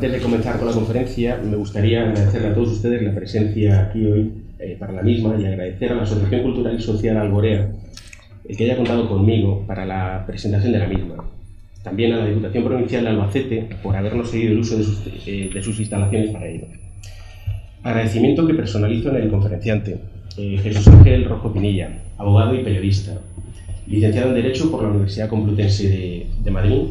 Antes de comenzar con la conferencia, me gustaría agradecerle a todos ustedes la presencia aquí hoy para la misma y agradecer a la Asociación Cultural y Social Alborea el que haya contado conmigo para la presentación de la misma. También a la Diputación Provincial de Albacete por habernos cedido el uso de sus instalaciones para ello. Agradecimiento que personalizo en el conferenciante, Jesús Ángel Rojo Pinilla, abogado y periodista, licenciado en Derecho por la Universidad Complutense de Madrid,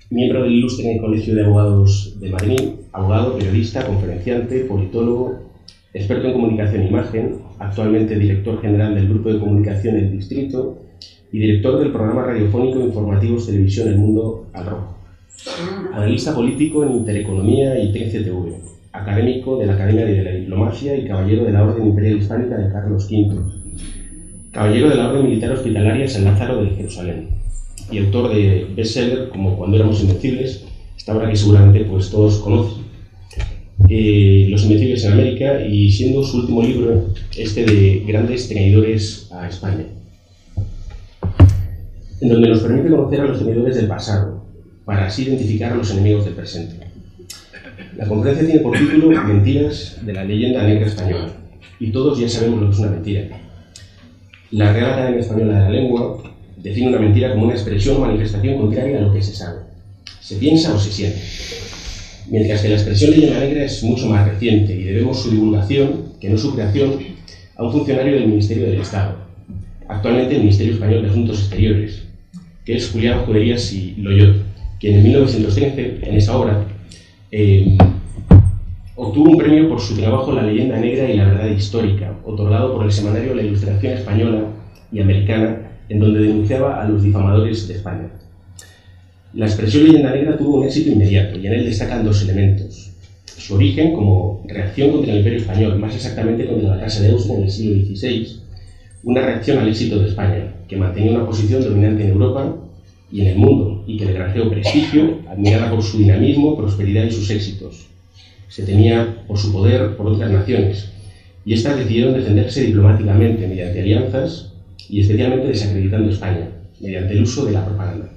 miembro del ilustre Colegio de Abogados de Madrid, abogado, periodista, conferenciante, politólogo, experto en comunicación e imagen, actualmente director general del Grupo de Comunicación del Distrito y director del programa radiofónico Informativos Televisión El Mundo al Rojo. Analista político en Intereconomía y TCTV, académico de la Academia de la Diplomacia y caballero de la Orden Imperial Hispánica de Carlos V, caballero de la Orden Militar Hospitalaria San Lázaro de Jerusalén y autor de bestseller como Cuando éramos invencibles, esta obra que seguramente pues, todos conocen, Los Invencibles en América, y siendo su último libro de Grandes Traidores a España, en donde nos permite conocer a los traidores del pasado, para así identificar a los enemigos del presente. La conferencia tiene por título Mentiras de la leyenda negra española, y todos ya sabemos lo que es una mentira. La Real Academia Española de la Lengua define una mentira como una expresión o manifestación contraria a lo que se sabe, se piensa o se siente, mientras que la expresión leyenda negra es mucho más reciente y debemos su divulgación, que no su creación, a un funcionario del Ministerio del Estado, actualmente el Ministerio Español de Asuntos Exteriores, que es Julián Juderías y Loyot, quien en 1913, en esa obra, obtuvo un premio por su trabajo La leyenda negra y la verdad histórica, otorgado por el semanario La Ilustración Española y Americana, en donde denunciaba a los difamadores de España. La expresión leyenda negra tuvo un éxito inmediato y en él destacan dos elementos. Su origen como reacción contra el Imperio Español, más exactamente contra la Casa de Austria en el siglo XVI, una reacción al éxito de España, que mantenía una posición dominante en Europa y en el mundo, y que le granjeó prestigio, admirada por su dinamismo, prosperidad y sus éxitos. Se temía por su poder por otras naciones, y éstas decidieron defenderse diplomáticamente mediante alianzas y especialmente desacreditando España, mediante el uso de la propaganda.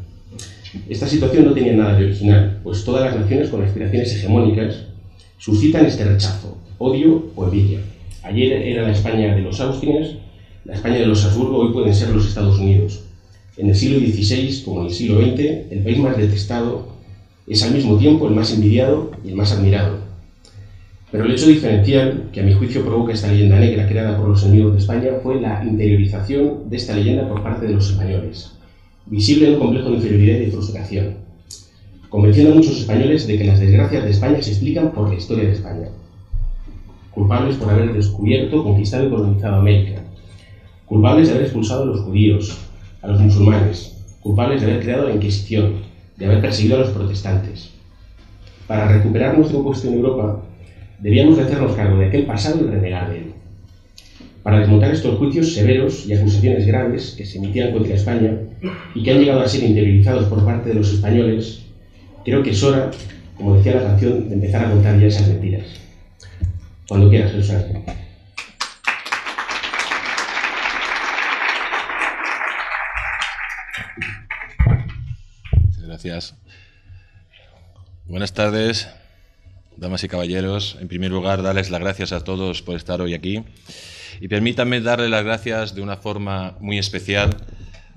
Esta situación no tenía nada de original, pues todas las naciones con aspiraciones hegemónicas suscitan este rechazo, odio o envidia. Ayer era la España de los Austrias, la España de los Habsburgo, hoy pueden ser los Estados Unidos. En el siglo XVI, como en el siglo XX, el país más detestado es al mismo tiempo el más envidiado y el más admirado. Pero el hecho diferencial que a mi juicio provoca esta leyenda negra creada por los enemigos de España fue la interiorización de esta leyenda por parte de los españoles, visible en un complejo de inferioridad y de frustración, convenciendo a muchos españoles de que las desgracias de España se explican por la historia de España, culpables por haber descubierto, conquistado y colonizado América, culpables de haber expulsado a los judíos, a los musulmanes, culpables de haber creado la Inquisición, de haber perseguido a los protestantes. Para recuperar nuestro puesto en Europa, debíamos de hacernos cargo de aquel pasado y renegar de él. Para desmontar estos juicios severos y acusaciones graves que se emitían contra España y que han llegado a ser interiorizados por parte de los españoles, creo que es hora, como decía la canción, de empezar a contar ya esas mentiras. Cuando quieras, Jesús Ángel. Gracias. Buenas tardes, damas y caballeros. En primer lugar, darles las gracias a todos por estar hoy aquí. Y permítanme darle las gracias de una forma muy especial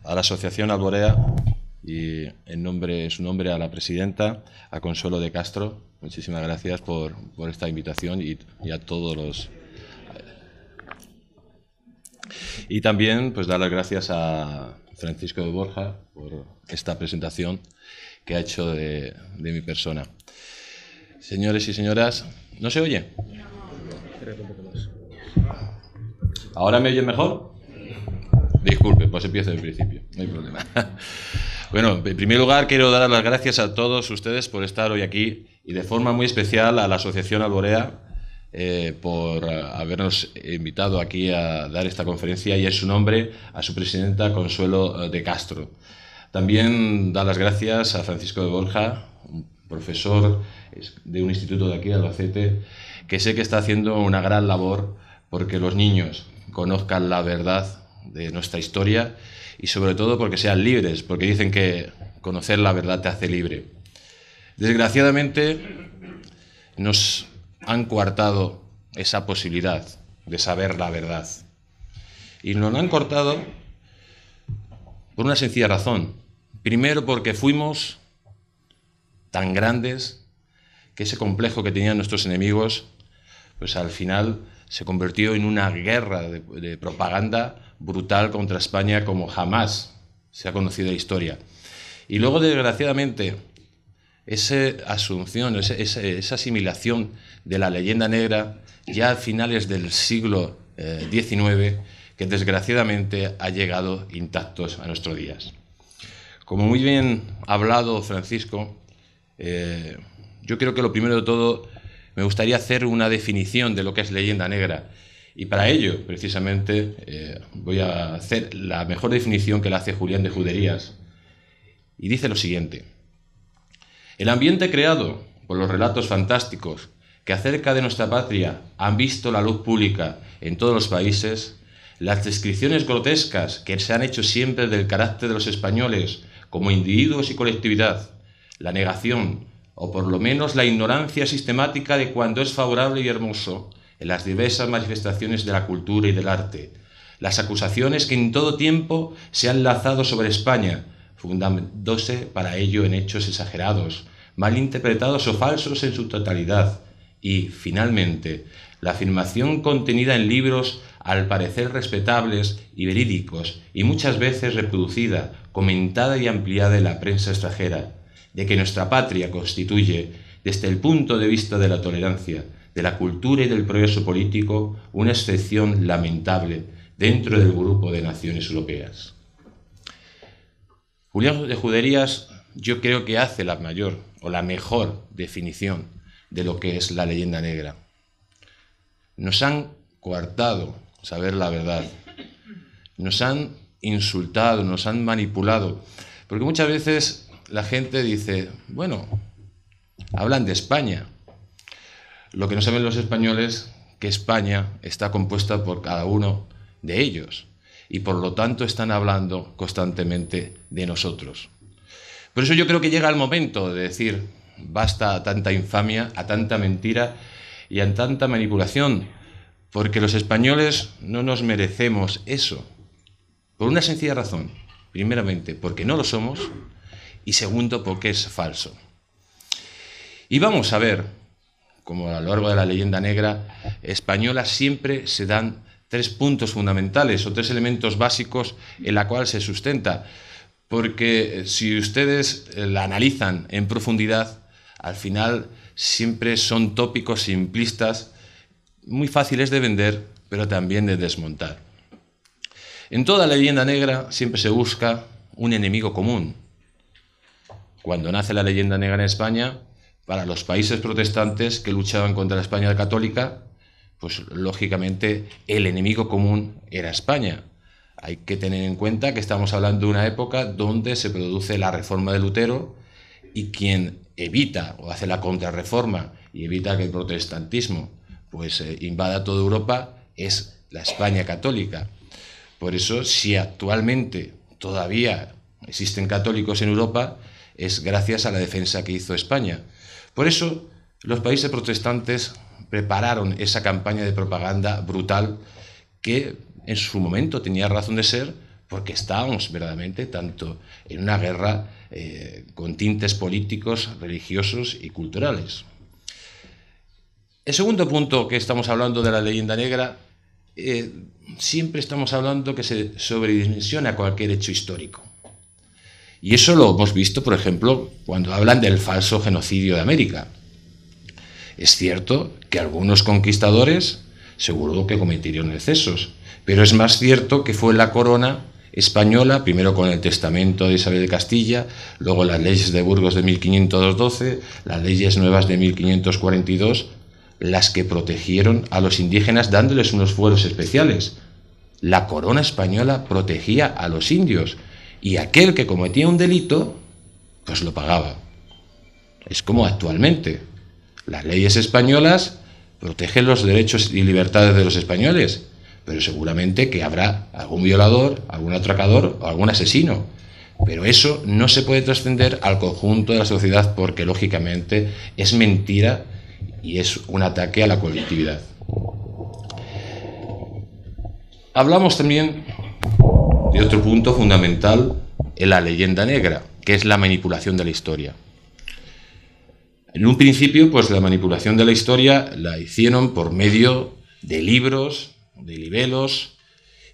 a la Asociación Alborea y en su nombre a la presidenta, a Consuelo de Castro. Muchísimas gracias por esta invitación y a todos los... Y también pues dar las gracias a Francisco de Borja por esta presentación que ha hecho de mi persona. Señores y señoras, ¿no se oye? ¿Ahora me oyen mejor? Disculpe, pues empiezo desde el principio, no hay problema. Bueno, en primer lugar quiero dar las gracias a todos ustedes por estar hoy aquí y de forma muy especial a la Asociación Alborea por habernos invitado aquí a dar esta conferencia y en su nombre a su presidenta Consuelo de Castro. También dar las gracias a Francisco de Borja, un profesor de un instituto de aquí de Albacete, que sé que está haciendo una gran labor porque los niños conozcan la verdad de nuestra historia y sobre todo porque sean libres, porque dicen que conocer la verdad te hace libre. Desgraciadamente, nos han coartado esa posibilidad de saber la verdad. Y nos la han cortado por una sencilla razón. Primero, porque fuimos tan grandes que ese complejo que tenían nuestros enemigos, pues al final se convirtió en una guerra de propaganda brutal contra España como jamás se ha conocido en la historia. Y luego, desgraciadamente, esa asunción, esa asimilación de la leyenda negra ya a finales del siglo XIX, que desgraciadamente ha llegado intactos a nuestros días. Como muy bien ha hablado Francisco, yo creo que lo primero de todo me gustaría hacer una definición de lo que es leyenda negra. Y para ello, precisamente, voy a hacer la mejor definición que la hace Julián de Juderías. Y dice lo siguiente: el ambiente creado por los relatos fantásticos que acerca de nuestra patria han visto la luz pública en todos los países, las descripciones grotescas que se han hecho siempre del carácter de los españoles como individuos y colectividad, la negación, o por lo menos la ignorancia sistemática de cuanto es favorable y hermoso en las diversas manifestaciones de la cultura y del arte, las acusaciones que en todo tiempo se han lanzado sobre España, fundándose para ello en hechos exagerados, mal interpretados o falsos en su totalidad, y, finalmente, la afirmación contenida en libros al parecer respetables y verídicos, y muchas veces reproducida, comentada y ampliada en la prensa extranjera, de que nuestra patria constituye, desde el punto de vista de la tolerancia, de la cultura y del progreso político, una excepción lamentable dentro del grupo de naciones europeas. Julián de Juderías, yo creo que hace la mayor o la mejor definición de lo que es la leyenda negra. Nos han coartado saber la verdad, nos han insultado, nos han manipulado, porque muchas veces la gente dice, bueno, hablan de España. Lo que no saben los españoles es que España está compuesta por cada uno de ellos y por lo tanto están hablando constantemente de nosotros. Por eso yo creo que llega el momento de decir basta a tanta infamia, a tanta mentira y a tanta manipulación, porque los españoles no nos merecemos eso, por una sencilla razón. Primeramente, porque no lo somos, y segundo, porque es falso. Y vamos a ver, como a lo largo de la leyenda negra española siempre se dan tres puntos fundamentales o tres elementos básicos en la cual se sustenta, porque si ustedes la analizan en profundidad, al final siempre son tópicos simplistas, muy fáciles de vender, pero también de desmontar. En toda la leyenda negra siempre se busca un enemigo común. Cuando nace la leyenda negra en España, para los países protestantes que luchaban contra la España católica, pues lógicamente el enemigo común era España. Hay que tener en cuenta que estamos hablando de una época donde se produce la reforma de Lutero y quien evita o hace la contrarreforma y evita que el protestantismo pues invada toda Europa es la España católica. Por eso, si actualmente todavía existen católicos en Europa, es gracias a la defensa que hizo España. Por eso, los países protestantes prepararon esa campaña de propaganda brutal que en su momento tenía razón de ser, porque estábamos verdaderamente tanto en una guerra con tintes políticos, religiosos y culturales. El segundo punto que estamos hablando de la leyenda negra, siempre estamos hablando que se sobredimensiona cualquier hecho histórico. Y eso lo hemos visto, por ejemplo, cuando hablan del falso genocidio de América. Es cierto que algunos conquistadores seguro que cometieron excesos, pero es más cierto que fue la corona española, primero con el testamento de Isabel de Castilla, luego las leyes de Burgos de 1512, las leyes nuevas de 1542, las que protegieron a los indígenas dándoles unos fueros especiales. La corona española protegía a los indios y aquel que cometía un delito, pues lo pagaba. Es como actualmente. Las leyes españolas protegen los derechos y libertades de los españoles, pero seguramente que habrá algún violador, algún atracador o algún asesino. Pero eso no se puede trascender al conjunto de la sociedad porque, lógicamente, es mentira y es un ataque a la colectividad. Hablamos también de otro punto fundamental en la leyenda negra, que es la manipulación de la historia. En un principio, pues la manipulación de la historia la hicieron por medio de libros, de libelos,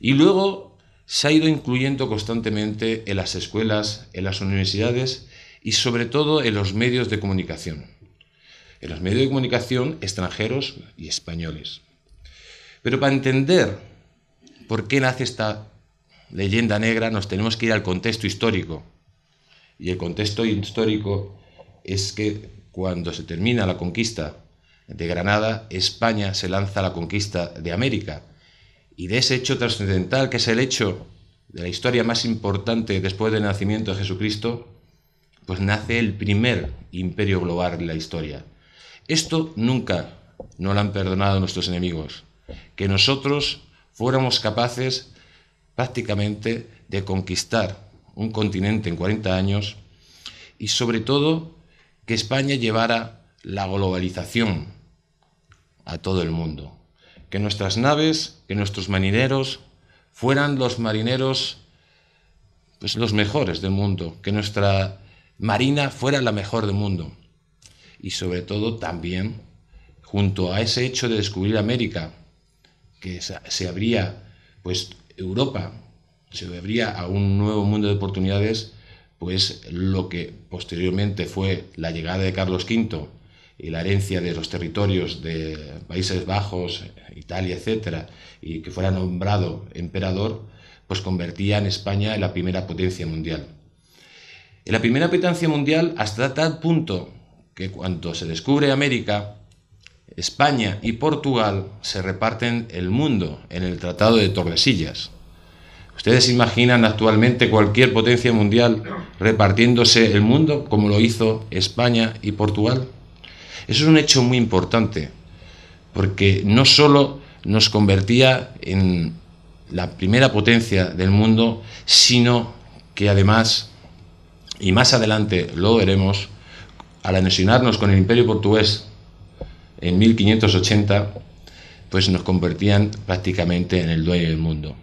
y luego se ha ido incluyendo constantemente en las escuelas, en las universidades y sobre todo en los medios de comunicación. En los medios de comunicación extranjeros y españoles. Pero para entender por qué nace esta leyenda negra nos tenemos que ir al contexto histórico. Y el contexto histórico es que cuando se termina la conquista de Granada, España se lanza a la conquista de América. Y de ese hecho trascendental, que es el hecho de la historia más importante después del nacimiento de Jesucristo, pues nace el primer imperio global en la historia. Esto nunca nos lo han perdonado nuestros enemigos, que nosotros fuéramos capaces prácticamente de conquistar un continente en 40 años y sobre todo que España llevara la globalización a todo el mundo. Que nuestras naves, que nuestros marineros fueran los marineros pues los mejores del mundo, que nuestra marina fuera la mejor del mundo. Y sobre todo también, junto a ese hecho de descubrir América, que se abría pues Europa, se abría a un nuevo mundo de oportunidades, pues lo que posteriormente fue la llegada de Carlos V y la herencia de los territorios de Países Bajos, Italia, etcétera, y que fuera nombrado emperador, pues convertía en España en la primera potencia mundial. En la primera potencia mundial hasta tal punto que cuando se descubre América, España y Portugal se reparten el mundo en el Tratado de Tordesillas. ¿Ustedes imaginan actualmente cualquier potencia mundial repartiéndose el mundo como lo hizo España y Portugal? Eso es un hecho muy importante, porque no solo nos convertía en la primera potencia del mundo, sino que además, y más adelante lo veremos, al anexionarnos con el Imperio Portugués en 1580, pues nos convertían prácticamente en el dueño del mundo.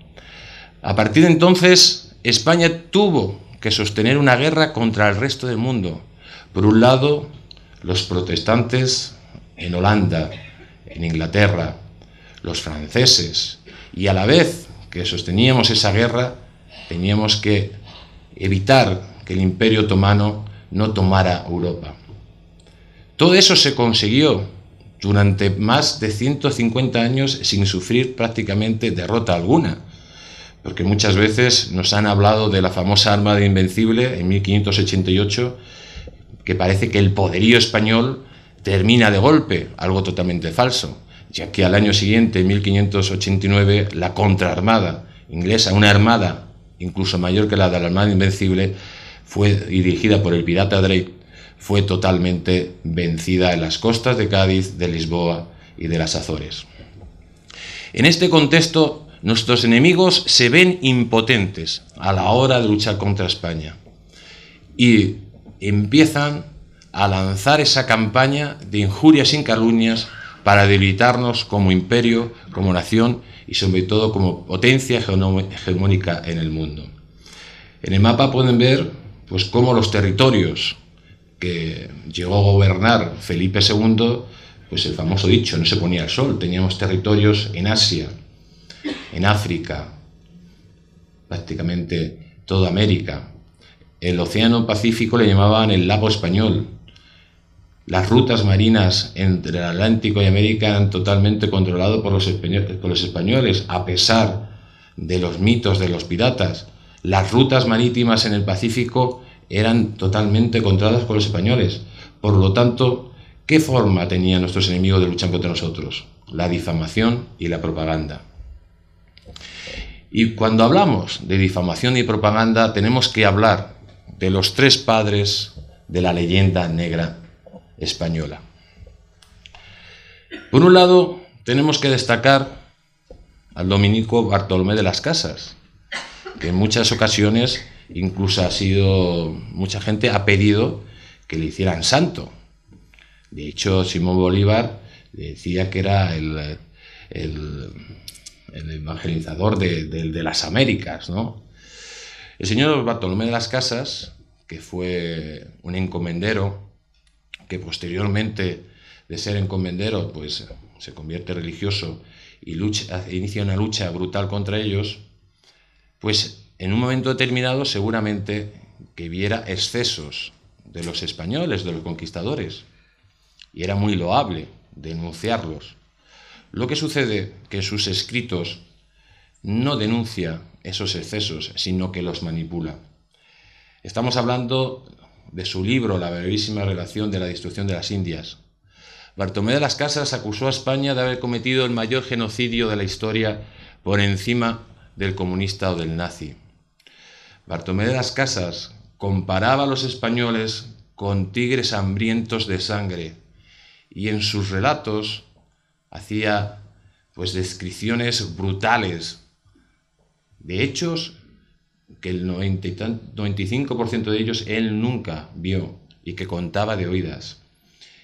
A partir de entonces, España tuvo que sostener una guerra contra el resto del mundo. Por un lado, los protestantes en Holanda, en Inglaterra, los franceses, y a la vez que sosteníamos esa guerra, teníamos que evitar que el Imperio Otomano no tomara Europa. Todo eso se consiguió durante más de 150 años sin sufrir prácticamente derrota alguna. Porque muchas veces nos han hablado de la famosa Armada Invencible en 1588, que parece que el poderío español termina de golpe, algo totalmente falso, ya que al año siguiente, en 1589, la contraarmada inglesa, una armada incluso mayor que la de la Armada Invencible, fue dirigida por el pirata Drake, fue totalmente vencida en las costas de Cádiz, de Lisboa y de las Azores. En este contexto, nuestros enemigos se ven impotentes a la hora de luchar contra España y empiezan a lanzar esa campaña de injurias y calumnias para debilitarnos como imperio, como nación y sobre todo como potencia hegemónica en el mundo. En el mapa pueden ver pues cómo los territorios que llegó a gobernar Felipe II, pues el famoso dicho, no se ponía el sol, teníamos territorios en Asia, en África, prácticamente toda América. El Océano Pacífico le llamaban el lago español. Las rutas marinas entre el Atlántico y América eran totalmente controladas por los españoles, a pesar de los mitos de los piratas. Las rutas marítimas en el Pacífico eran totalmente controladas por los españoles. Por lo tanto, ¿qué forma tenían nuestros enemigos de luchar contra nosotros? La difamación y la propaganda. Y cuando hablamos de difamación y propaganda, tenemos que hablar de los tres padres de la leyenda negra española. Por un lado, tenemos que destacar al dominico Bartolomé de las Casas, que en muchas ocasiones incluso mucha gente ha pedido que le hicieran santo. De hecho, Simón Bolívar decía que era el evangelizador de las Américas, ¿no? El señor Bartolomé de las Casas, que fue un encomendero, que posteriormente de ser encomendero pues se convierte religioso y inicia una lucha brutal contra ellos, pues en un momento determinado seguramente que viera excesos de los españoles, de los conquistadores, y era muy loable denunciarlos. Lo que sucede que en sus escritos no denuncia esos excesos, sino que los manipula. Estamos hablando de su libro La brevísima relación de la destrucción de las Indias. Bartolomé de las Casas acusó a España de haber cometido el mayor genocidio de la historia por encima del comunista o del nazi. Bartolomé de las Casas comparaba a los españoles con tigres hambrientos de sangre y en sus relatos hacía pues descripciones brutales de hechos que el 95% de ellos él nunca vio y que contaba de oídas.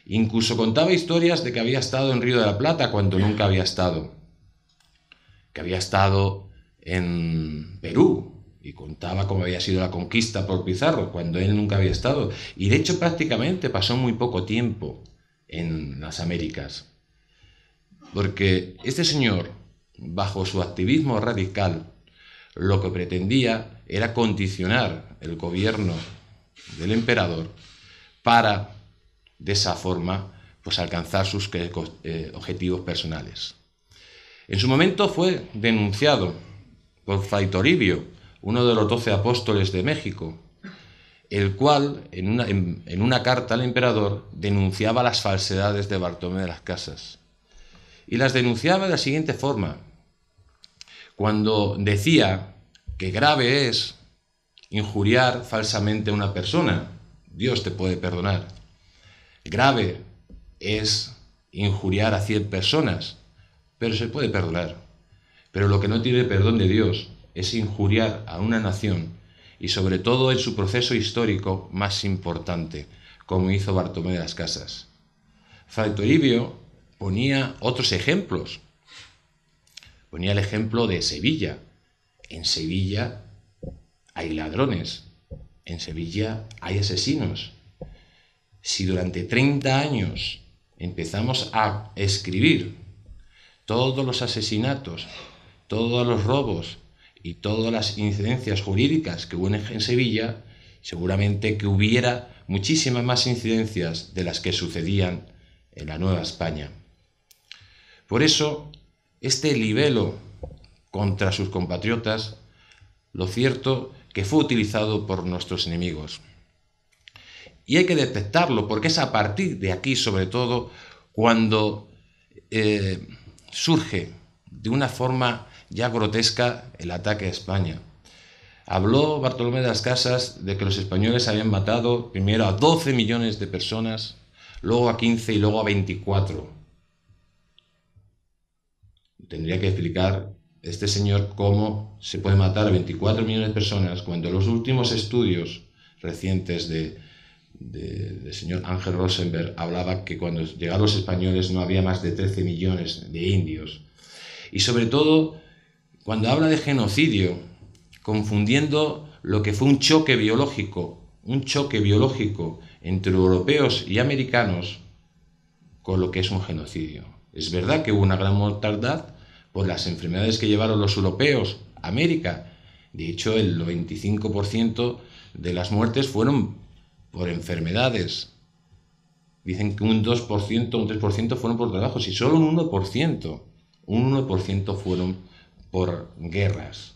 Incluso contaba historias de que había estado en Río de la Plata cuando nunca había estado, que había estado en Perú y contaba cómo había sido la conquista por Pizarro cuando él nunca había estado. Y de hecho prácticamente pasó muy poco tiempo en las Américas, porque este señor, bajo su activismo radical, lo que pretendía era condicionar el gobierno del emperador para, de esa forma, pues alcanzar sus objetivos personales. En su momento fue denunciado por Fray Toribio, uno de los 12 apóstoles de México, el cual, en una carta al emperador, denunciaba las falsedades de Bartolomé de las Casas. Y las denunciaba de la siguiente forma. Cuando decía que grave es injuriar falsamente a una persona, Dios te puede perdonar. Grave es injuriar a 100 personas, pero se puede perdonar. Pero lo que no tiene perdón de Dios es injuriar a una nación y sobre todo en su proceso histórico más importante, como hizo Bartolomé de las Casas. Fray Toribio ponía otros ejemplos. Ponía el ejemplo de Sevilla. En Sevilla hay ladrones, en Sevilla hay asesinos. Si durante 30 años empezamos a escribir todos los asesinatos, todos los robos y todas las incidencias jurídicas que hubo en Sevilla, seguramente que hubiera muchísimas más incidencias de las que sucedían en la Nueva España. Por eso, este libelo contra sus compatriotas, lo cierto que fue utilizado por nuestros enemigos. Y hay que detectarlo, porque es a partir de aquí, sobre todo, cuando surge de una forma ya grotesca el ataque a España. Habló Bartolomé de las Casas de que los españoles habían matado primero a 12 millones de personas, luego a 15 y luego a 24. Tendría que explicar este señor cómo se puede matar a 24 millones de personas cuando los últimos estudios recientes del señor Ángel Rosenberg hablaba que cuando llegaron los españoles no había más de 13 millones de indios. Y sobre todo, cuando habla de genocidio, confundiendo lo que fue un choque biológico entre europeos y americanos con lo que es un genocidio. Es verdad que hubo una gran mortandad por las enfermedades que llevaron los europeos a América. De hecho, el 95% de las muertes fueron por enfermedades. Dicen que un 2%, un 3% fueron por trabajos y solo un 1% fueron por guerras.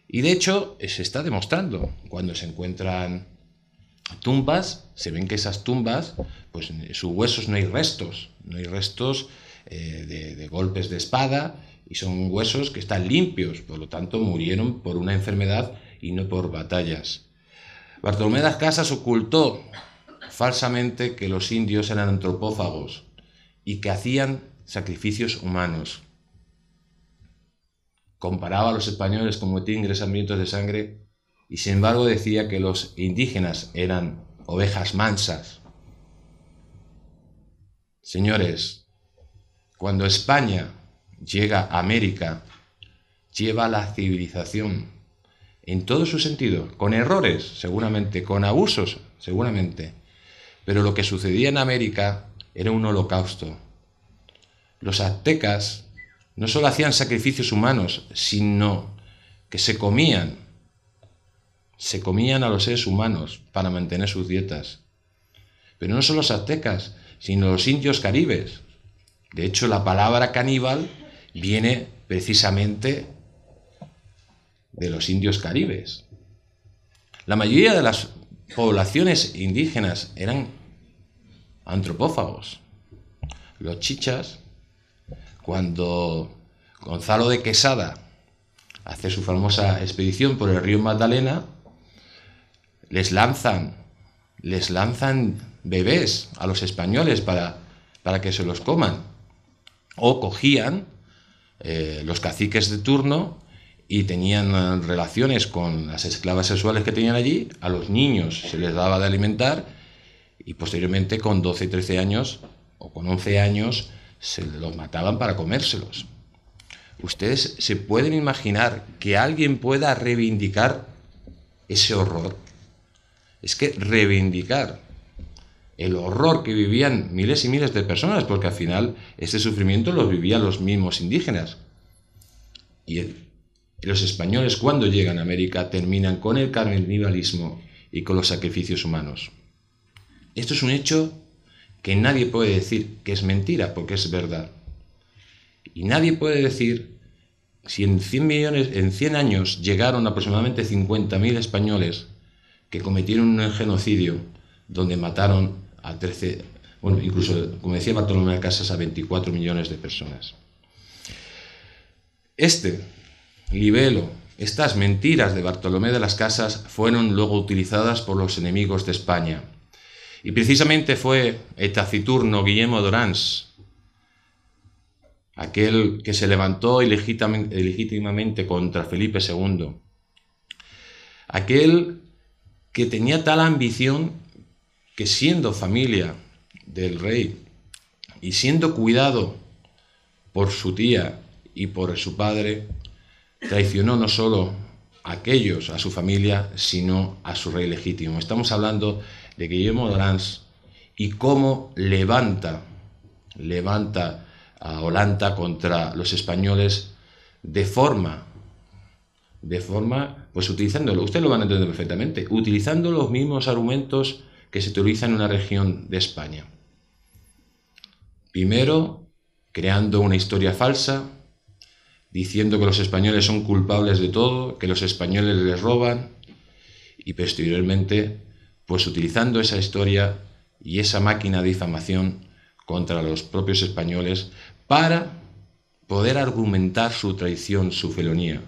Y de hecho, se está demostrando. Cuando se encuentran tumbas, se ven que esas tumbas, pues en sus huesos no hay restos de golpes de espada, y son huesos que están limpios, por lo tanto murieron por una enfermedad y no por batallas. Bartolomé de las Casas ocultó falsamente que los indios eran antropófagos y que hacían sacrificios humanos. Comparaba a los españoles como tigres hambrientos de sangre y sin embargo decía que los indígenas eran ovejas mansas. Señores, cuando España llega a América, lleva la civilización en todo su sentido, con errores seguramente, con abusos seguramente, pero lo que sucedía en América era un holocausto. Los aztecas no solo hacían sacrificios humanos, sino que se comían a los seres humanos para mantener sus dietas. Pero no solo los aztecas, sino los indios caribes. De hecho, la palabra caníbal viene precisamente de los indios caribes. La mayoría de las poblaciones indígenas eran antropófagos. Los chichas, cuando Gonzalo de Quesada hace su famosa expedición por el río Magdalena, les lanzan bebés a los españoles para que se los coman. O cogían los caciques de turno y tenían relaciones con las esclavas sexuales que tenían allí, a los niños se les daba de alimentar y posteriormente con 12 y 13 años o con 11 años se los mataban para comérselos. ¿Ustedes se pueden imaginar que alguien pueda reivindicar ese horror? Es que reivindicar el horror que vivían miles y miles de personas, porque al final este sufrimiento lo vivían los mismos indígenas. Y los españoles, cuando llegan a América, terminan con el canibalismo y con los sacrificios humanos. Esto es un hecho que nadie puede decir que es mentira, porque es verdad. Y nadie puede decir si en 100 años llegaron aproximadamente 50.000 españoles que cometieron un genocidio donde mataron a 13, bueno, incluso, como decía Bartolomé de las Casas, a 24 millones de personas. Este libelo, estas mentiras de Bartolomé de las Casas fueron luego utilizadas por los enemigos de España. Y precisamente fue el taciturno Guillermo d'Orange, aquel que se levantó ilegítimamente contra Felipe II, aquel que tenía tal ambición que, siendo familia del rey y siendo cuidado por su tía y por su padre, traicionó no solo a aquellos, a su familia, sino a su rey legítimo. Estamos hablando de Guillermo d'Orange y cómo levanta a Holanda contra los españoles de forma, pues utilizándolo, ustedes lo van a entender perfectamente, utilizando los mismos argumentos que se utilizan en una región de España. Primero, creando una historia falsa, diciendo que los españoles son culpables de todo, que los españoles les roban, y posteriormente, pues utilizando esa historia y esa máquina de difamación contra los propios españoles para poder argumentar su traición, su felonía.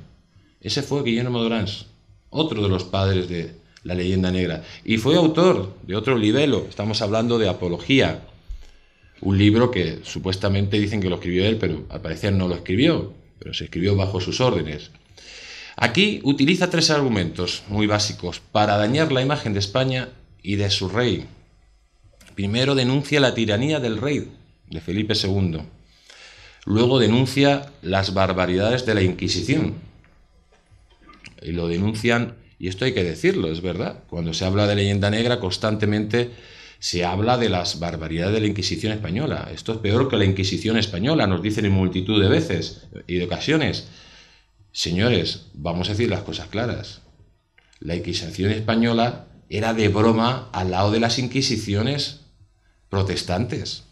Ese fue Guillermo d'Orange, otro de los padres de la leyenda negra, y fue autor de otro libelo. Estamos hablando de Apología, un libro que supuestamente dicen que lo escribió él, pero al parecer no lo escribió, pero se escribió bajo sus órdenes. Aquí utiliza 3 argumentos muy básicos para dañar la imagen de España y de su rey. Primero, denuncia la tiranía del rey, de Felipe II. Luego denuncia las barbaridades de la Inquisición. Y lo denuncian, y esto hay que decirlo, es verdad. Cuando se habla de leyenda negra, constantemente se habla de las barbaridades de la Inquisición española. Esto es peor que la Inquisición española, nos dicen en multitud de veces y de ocasiones. Señores, vamos a decir las cosas claras. La Inquisición española era de broma al lado de las Inquisiciones protestantes.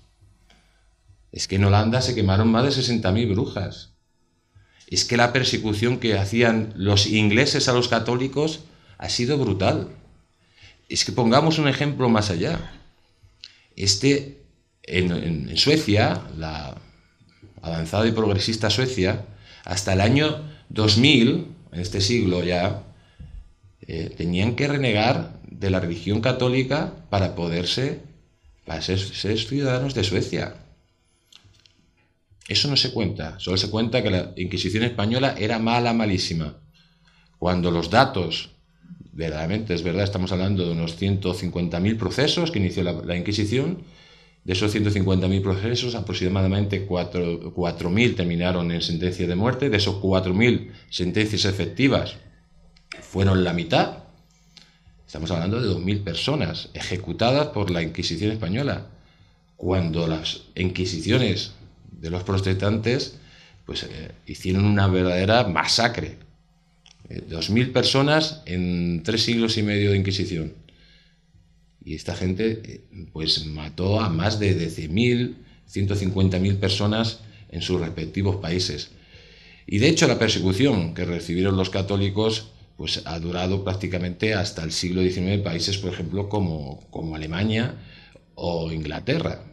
Es que en Holanda se quemaron más de 60.000 brujas. Es que la persecución que hacían los ingleses a los católicos ha sido brutal. Es que pongamos un ejemplo más allá. En Suecia, la avanzada y progresista Suecia, hasta el año 2000, en este siglo ya, tenían que renegar de la religión católica para ser ciudadanos de Suecia. Eso no se cuenta, solo se cuenta que la Inquisición española era mala, malísima, cuando los datos verdaderamente, es verdad, estamos hablando de unos 150.000 procesos que inició la Inquisición. De esos 150.000 procesos, aproximadamente 4.000 terminaron en sentencia de muerte. De esos 4.000 sentencias efectivas, fueron la mitad. Estamos hablando de 2.000 personas ejecutadas por la Inquisición española, cuando las inquisiciones de los protestantes pues, hicieron una verdadera masacre. 2.000 personas en 3 siglos y medio de Inquisición. Y esta gente pues mató a más de 10.000, 150.000 personas en sus respectivos países. Y de hecho la persecución que recibieron los católicos pues ha durado prácticamente hasta el siglo XIX en países, por ejemplo, como Alemania o Inglaterra,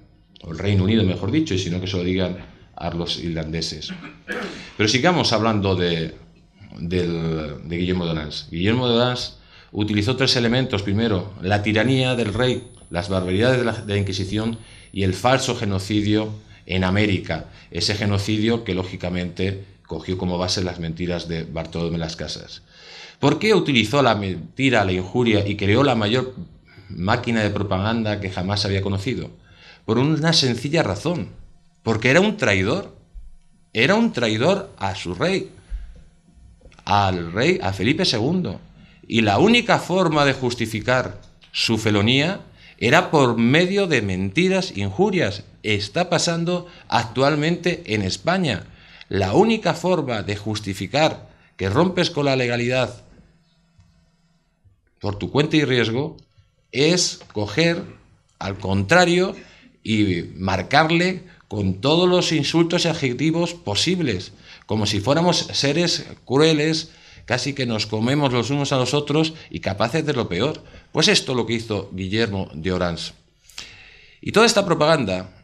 o el Reino Unido, mejor dicho, y si no que se lo digan a los irlandeses. Pero sigamos hablando de Guillermo de Orange. Guillermo de Orange utilizó 3 elementos. Primero, la tiranía del rey, las barbaridades de la Inquisición y el falso genocidio en América. Ese genocidio que, lógicamente, cogió como base las mentiras de Bartolomé Las Casas. ¿Por qué utilizó la mentira, la injuria y creó la mayor máquina de propaganda que jamás había conocido? Por una sencilla razón. Porque era un traidor. Era un traidor a su rey. Al rey, a Felipe II. Y la única forma de justificar su felonía era por medio de mentiras, injurias. Está pasando actualmente en España. La única forma de justificar que rompes con la legalidad por tu cuenta y riesgo es coger al contrario y marcarle con todos los insultos y adjetivos posibles, como si fuéramos seres crueles, casi que nos comemos los unos a los otros y capaces de lo peor. Pues esto es lo que hizo Guillermo de Orange. Y toda esta propaganda,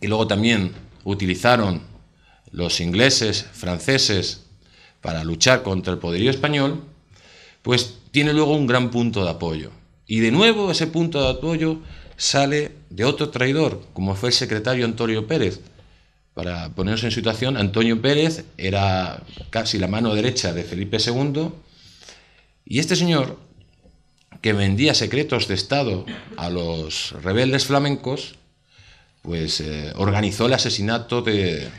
que luego también utilizaron los ingleses, franceses, para luchar contra el poderío español, pues tiene luego un gran punto de apoyo. Y de nuevo ese punto de apoyo sale de otro traidor, como fue el secretario Antonio Pérez. Para ponernos en situación, Antonio Pérez era casi la mano derecha de Felipe II, y este señor, que vendía secretos de Estado a los rebeldes flamencos, pues organizó el asesinato de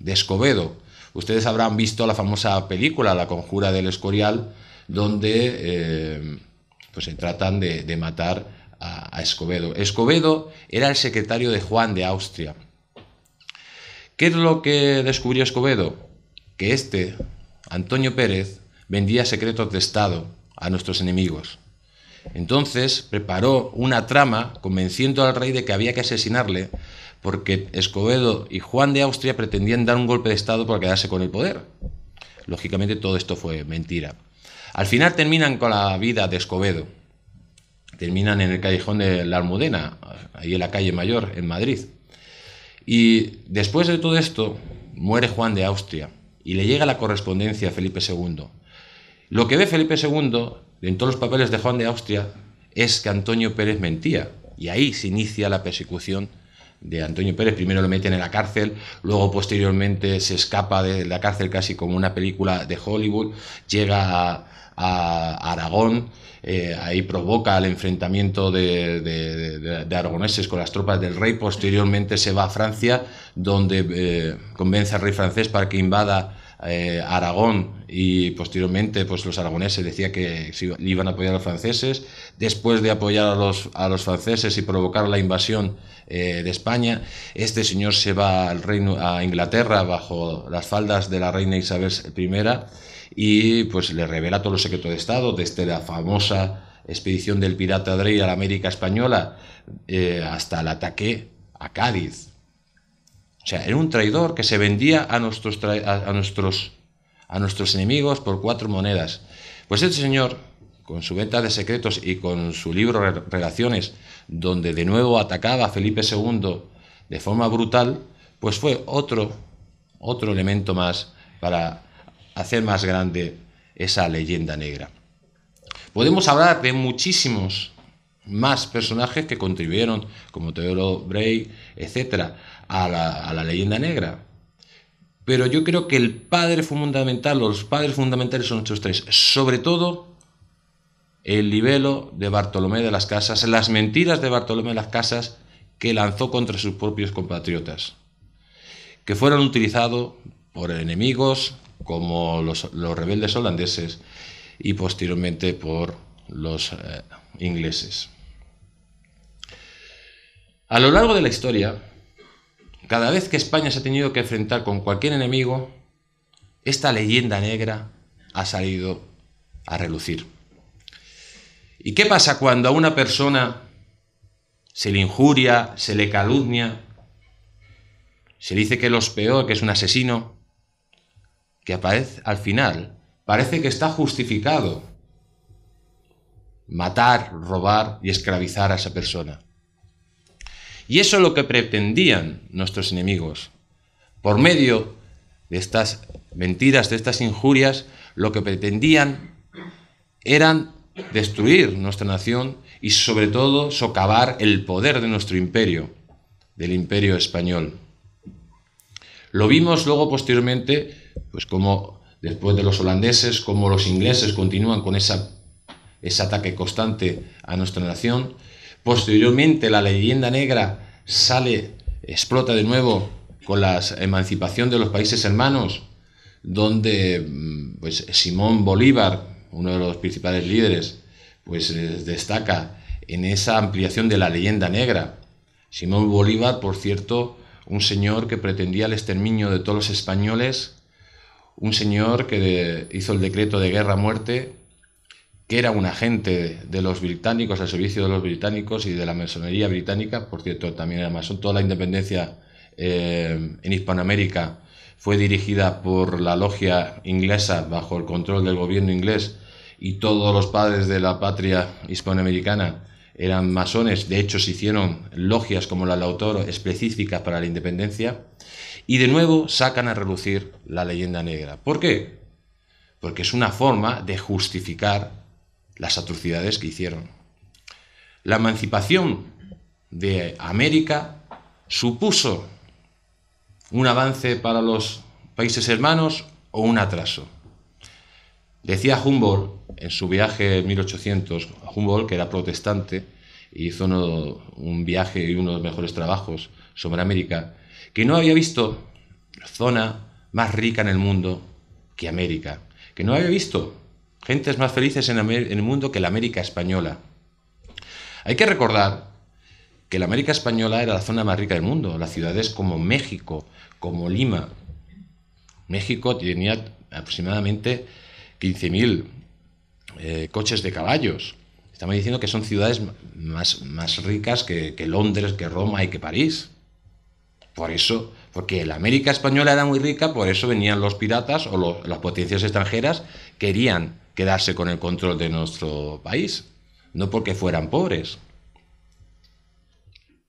Escobedo. Ustedes habrán visto la famosa película La Conjura del Escorial, donde pues se tratan de matar a Escobedo. Escobedo era el secretario de Juan de Austria. ¿Qué es lo que descubrió Escobedo? Que Antonio Pérez, vendía secretos de Estado a nuestros enemigos. Entonces preparó una trama convenciendo al rey de que había que asesinarle, porque Escobedo y Juan de Austria pretendían dar un golpe de Estado para quedarse con el poder. Lógicamente todo esto fue mentira. Al final terminan con la vida de Escobedo. Terminan en el callejón de la Almudena, ahí en la calle Mayor, en Madrid. Y después de todo esto, muere Juan de Austria y le llega la correspondencia a Felipe II. Lo que ve Felipe II en todos los papeles de Juan de Austria es que Antonio Pérez mentía. Y ahí se inicia la persecución de Antonio Pérez. Primero lo meten en la cárcel, luego posteriormente se escapa de la cárcel casi como una película de Hollywood, llega a Aragón, ahí provoca el enfrentamiento de aragoneses con las tropas del rey. Posteriormente se va a Francia, donde convence al rey francés para que invada Aragón, y posteriormente pues los aragoneses decían que iban a apoyar a los franceses. Después de apoyar a los franceses y provocar la invasión de España, este señor se va a Inglaterra bajo las faldas de la reina Isabel I, y pues le revela todos los secretos de Estado, desde la famosa expedición del pirata Drey a la América española hasta el ataque a Cádiz. O sea, era un traidor que se vendía a nuestros enemigos por 4 monedas. Pues este señor, con su venta de secretos y con su libro Relaciones, donde de nuevo atacaba a Felipe II de forma brutal, pues fue otro elemento más para hacer más grande esa leyenda negra. Podemos hablar de muchísimos más personajes que contribuyeron, como Teodoro Bray, etcétera, a la leyenda negra. Pero yo creo que el padre fundamental, los padres fundamentales son estos 3. Sobre todo, el libelo de Bartolomé de las Casas, las mentiras de Bartolomé de las Casas que lanzó contra sus propios compatriotas, que fueron utilizados por enemigos como los rebeldes holandeses y posteriormente por los ingleses. A lo largo de la historia, cada vez que España se ha tenido que enfrentar con cualquier enemigo, esta leyenda negra ha salido a relucir. ¿Y qué pasa cuando a una persona se le injuria, se le calumnia, se le dice que es peor, que es un asesino? Que al final parece que está justificado matar, robar y esclavizar a esa persona. Y eso es lo que pretendían nuestros enemigos. Por medio de estas mentiras, de estas injurias, lo que pretendían eran destruir nuestra nación y sobre todo socavar el poder de nuestro imperio, del imperio español. Lo vimos luego posteriormente, pues como después de los holandeses, como los ingleses continúan con ese ataque constante a nuestra nación. Posteriormente la leyenda negra explota de nuevo con la emancipación de los países hermanos, donde pues Simón Bolívar, uno de los principales líderes, pues destaca en esa ampliación de la leyenda negra. Simón Bolívar, por cierto, un señor que pretendía el exterminio de todos los españoles, un señor que hizo el decreto de guerra a muerte, que era un agente de los británicos, al servicio de los británicos y de la masonería británica. Por cierto, también era masón. Toda la independencia en Hispanoamérica fue dirigida por la logia inglesa bajo el control del gobierno inglés, y todos los padres de la patria hispanoamericana eran masones. De hecho, se hicieron logias como la Lautaro específicas para la independencia, y de nuevo sacan a relucir la leyenda negra. ¿Por qué? Porque es una forma de justificar las atrocidades que hicieron. La emancipación de América supuso un avance para los países hermanos o un atraso. Decía Humboldt en su viaje en 1800, Humboldt, que era protestante, hizo un viaje y uno de los mejores trabajos sobre América, que no había visto zona más rica en el mundo que América, que no había visto gentes más felices en el mundo que la América española. Hay que recordar que la América española era la zona más rica del mundo, las ciudades como México, como Lima. México tenía aproximadamente 15.000 coches de caballos. Estamos diciendo que son ciudades más ricas que Londres, que Roma y que París. Por eso, porque la América española era muy rica, por eso venían los piratas o las potencias extranjeras, querían quedarse con el control de nuestro país, no porque fueran pobres.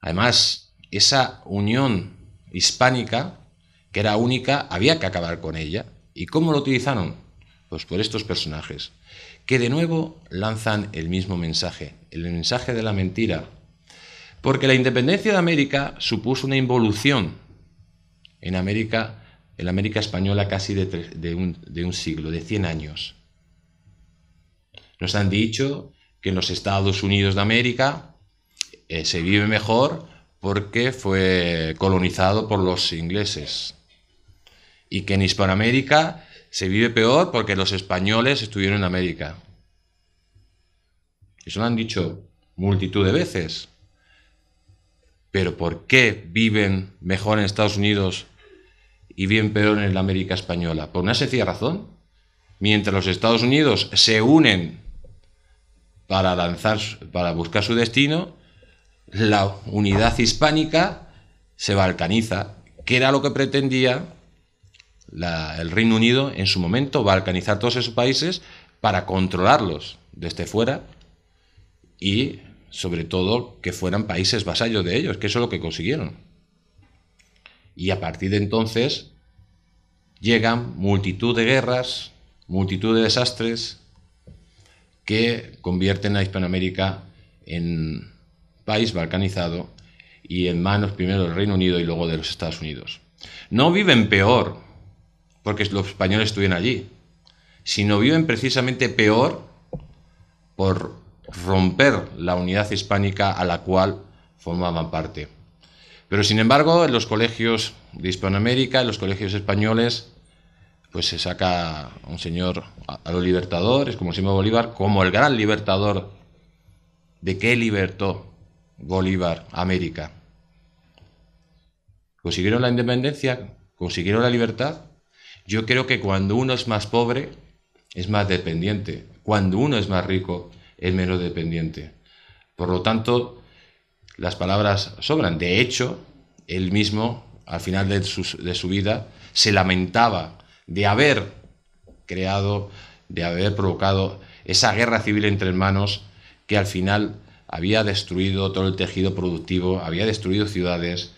Además, esa unión hispánica, que era única, había que acabar con ella. ¿Y cómo lo utilizaron? Pues por estos personajes, que de nuevo lanzan el mismo mensaje, el mensaje de la mentira. Porque la independencia de América supuso una involución en la América española casi de un siglo, de 100 años. Nos han dicho que en los Estados Unidos de América se vive mejor porque fue colonizado por los ingleses, y que en Hispanoamérica se vive peor porque los españoles estuvieron en América. Eso lo han dicho multitud de veces. Pero ¿por qué viven mejor en Estados Unidos y viven peor en la América española? Por una sencilla razón. Mientras los Estados Unidos se unen para buscar su destino, la unidad hispánica se balcaniza, que era lo que pretendía el Reino Unido en su momento, balcanizar todos esos países para controlarlos desde fuera y sobre todo que fueran países vasallos de ellos, que eso es lo que consiguieron. Y a partir de entonces llegan multitud de guerras, multitud de desastres que convierten a Hispanoamérica en país balcanizado y en manos primero del Reino Unido y luego de los Estados Unidos. No viven peor porque los españoles estuvieron allí, sino viven precisamente peor por romper la unidad hispánica a la cual formaban parte. Pero sin embargo, en los colegios de Hispanoamérica, en los colegios españoles, pues se saca a un señor, a los libertadores, como Simón Bolívar, como el gran libertador. ¿De qué libertó Bolívar a América? ¿Consiguieron la independencia? ¿Consiguieron la libertad? Yo creo que cuando uno es más pobre, es más dependiente. Cuando uno es más rico, es menos dependiente. Por lo tanto, las palabras sobran. De hecho, él mismo, al final de su vida, se lamentaba de haber creado, de haber provocado esa guerra civil entre hermanos que al final había destruido todo el tejido productivo, había destruido ciudades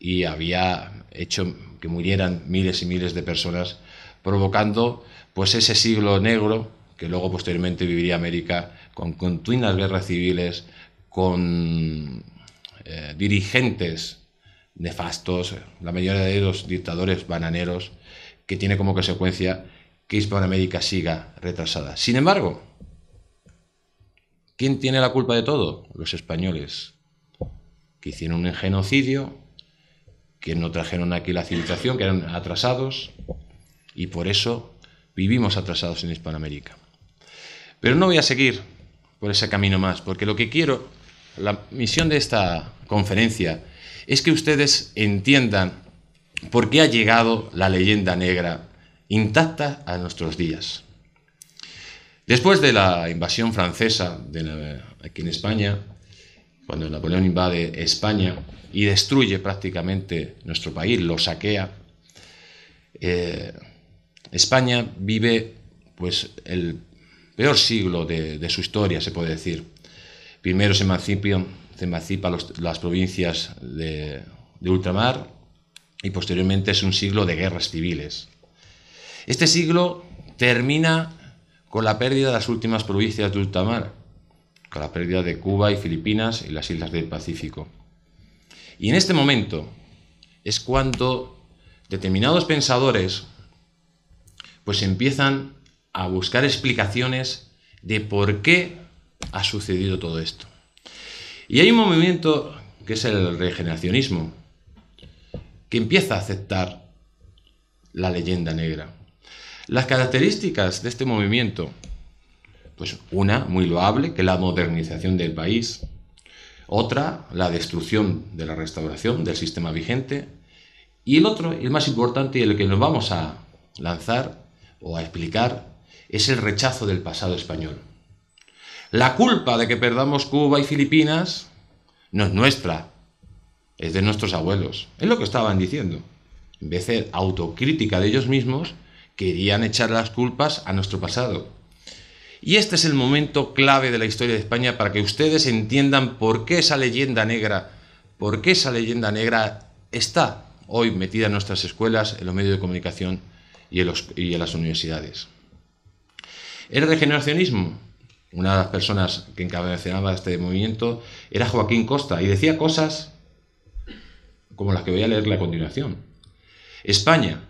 y había hecho que murieran miles y miles de personas, provocando pues ese siglo negro que luego posteriormente viviría América, con continuas guerras civiles, con dirigentes nefastos, la mayoría de ellos dictadores bananeros, que tiene como consecuencia que Hispanoamérica siga retrasada. Sin embargo, ¿quién tiene la culpa de todo? Los españoles, que hicieron un genocidio, que no trajeron aquí la civilización, que eran atrasados, y por eso vivimos atrasados en Hispanoamérica. Pero no voy a seguir por ese camino más, porque lo que quiero, la misión de esta conferencia, es que ustedes entiendan por qué ha llegado la leyenda negra intacta a nuestros días. Después de la invasión francesa aquí en España, cuando Napoleón invade España y destruye prácticamente nuestro país, lo saquea, España vive pues el peor siglo de su historia, se puede decir. Primero se emancipa las provincias de ultramar y posteriormente es un siglo de guerras civiles. Este siglo termina con la pérdida de las últimas provincias de ultramar, con la pérdida de Cuba y Filipinas y las islas del Pacífico. Y en este momento es cuando determinados pensadores pues empiezan a buscar explicaciones de por qué ha sucedido todo esto. Y hay un movimiento que es el regeneracionismo, que empieza a aceptar la leyenda negra. Las características de este movimiento, pues una, muy loable, que es la modernización del país. Otra, la destrucción de la restauración del sistema vigente. Y el otro, el más importante y el que nos vamos a lanzar o a explicar, es el rechazo del pasado español. La culpa de que perdamos Cuba y Filipinas no es nuestra, es de nuestros abuelos. Es lo que estaban diciendo. En vez de autocrítica de ellos mismos, querían echar las culpas a nuestro pasado. Y este es el momento clave de la historia de España para que ustedes entiendan por qué esa leyenda negra, está hoy metida en nuestras escuelas, en los medios de comunicación y en las universidades. El regeneracionismo, una de las personas que encabezaba este movimiento, era Joaquín Costa, y decía cosas como las que voy a leerle a continuación. España,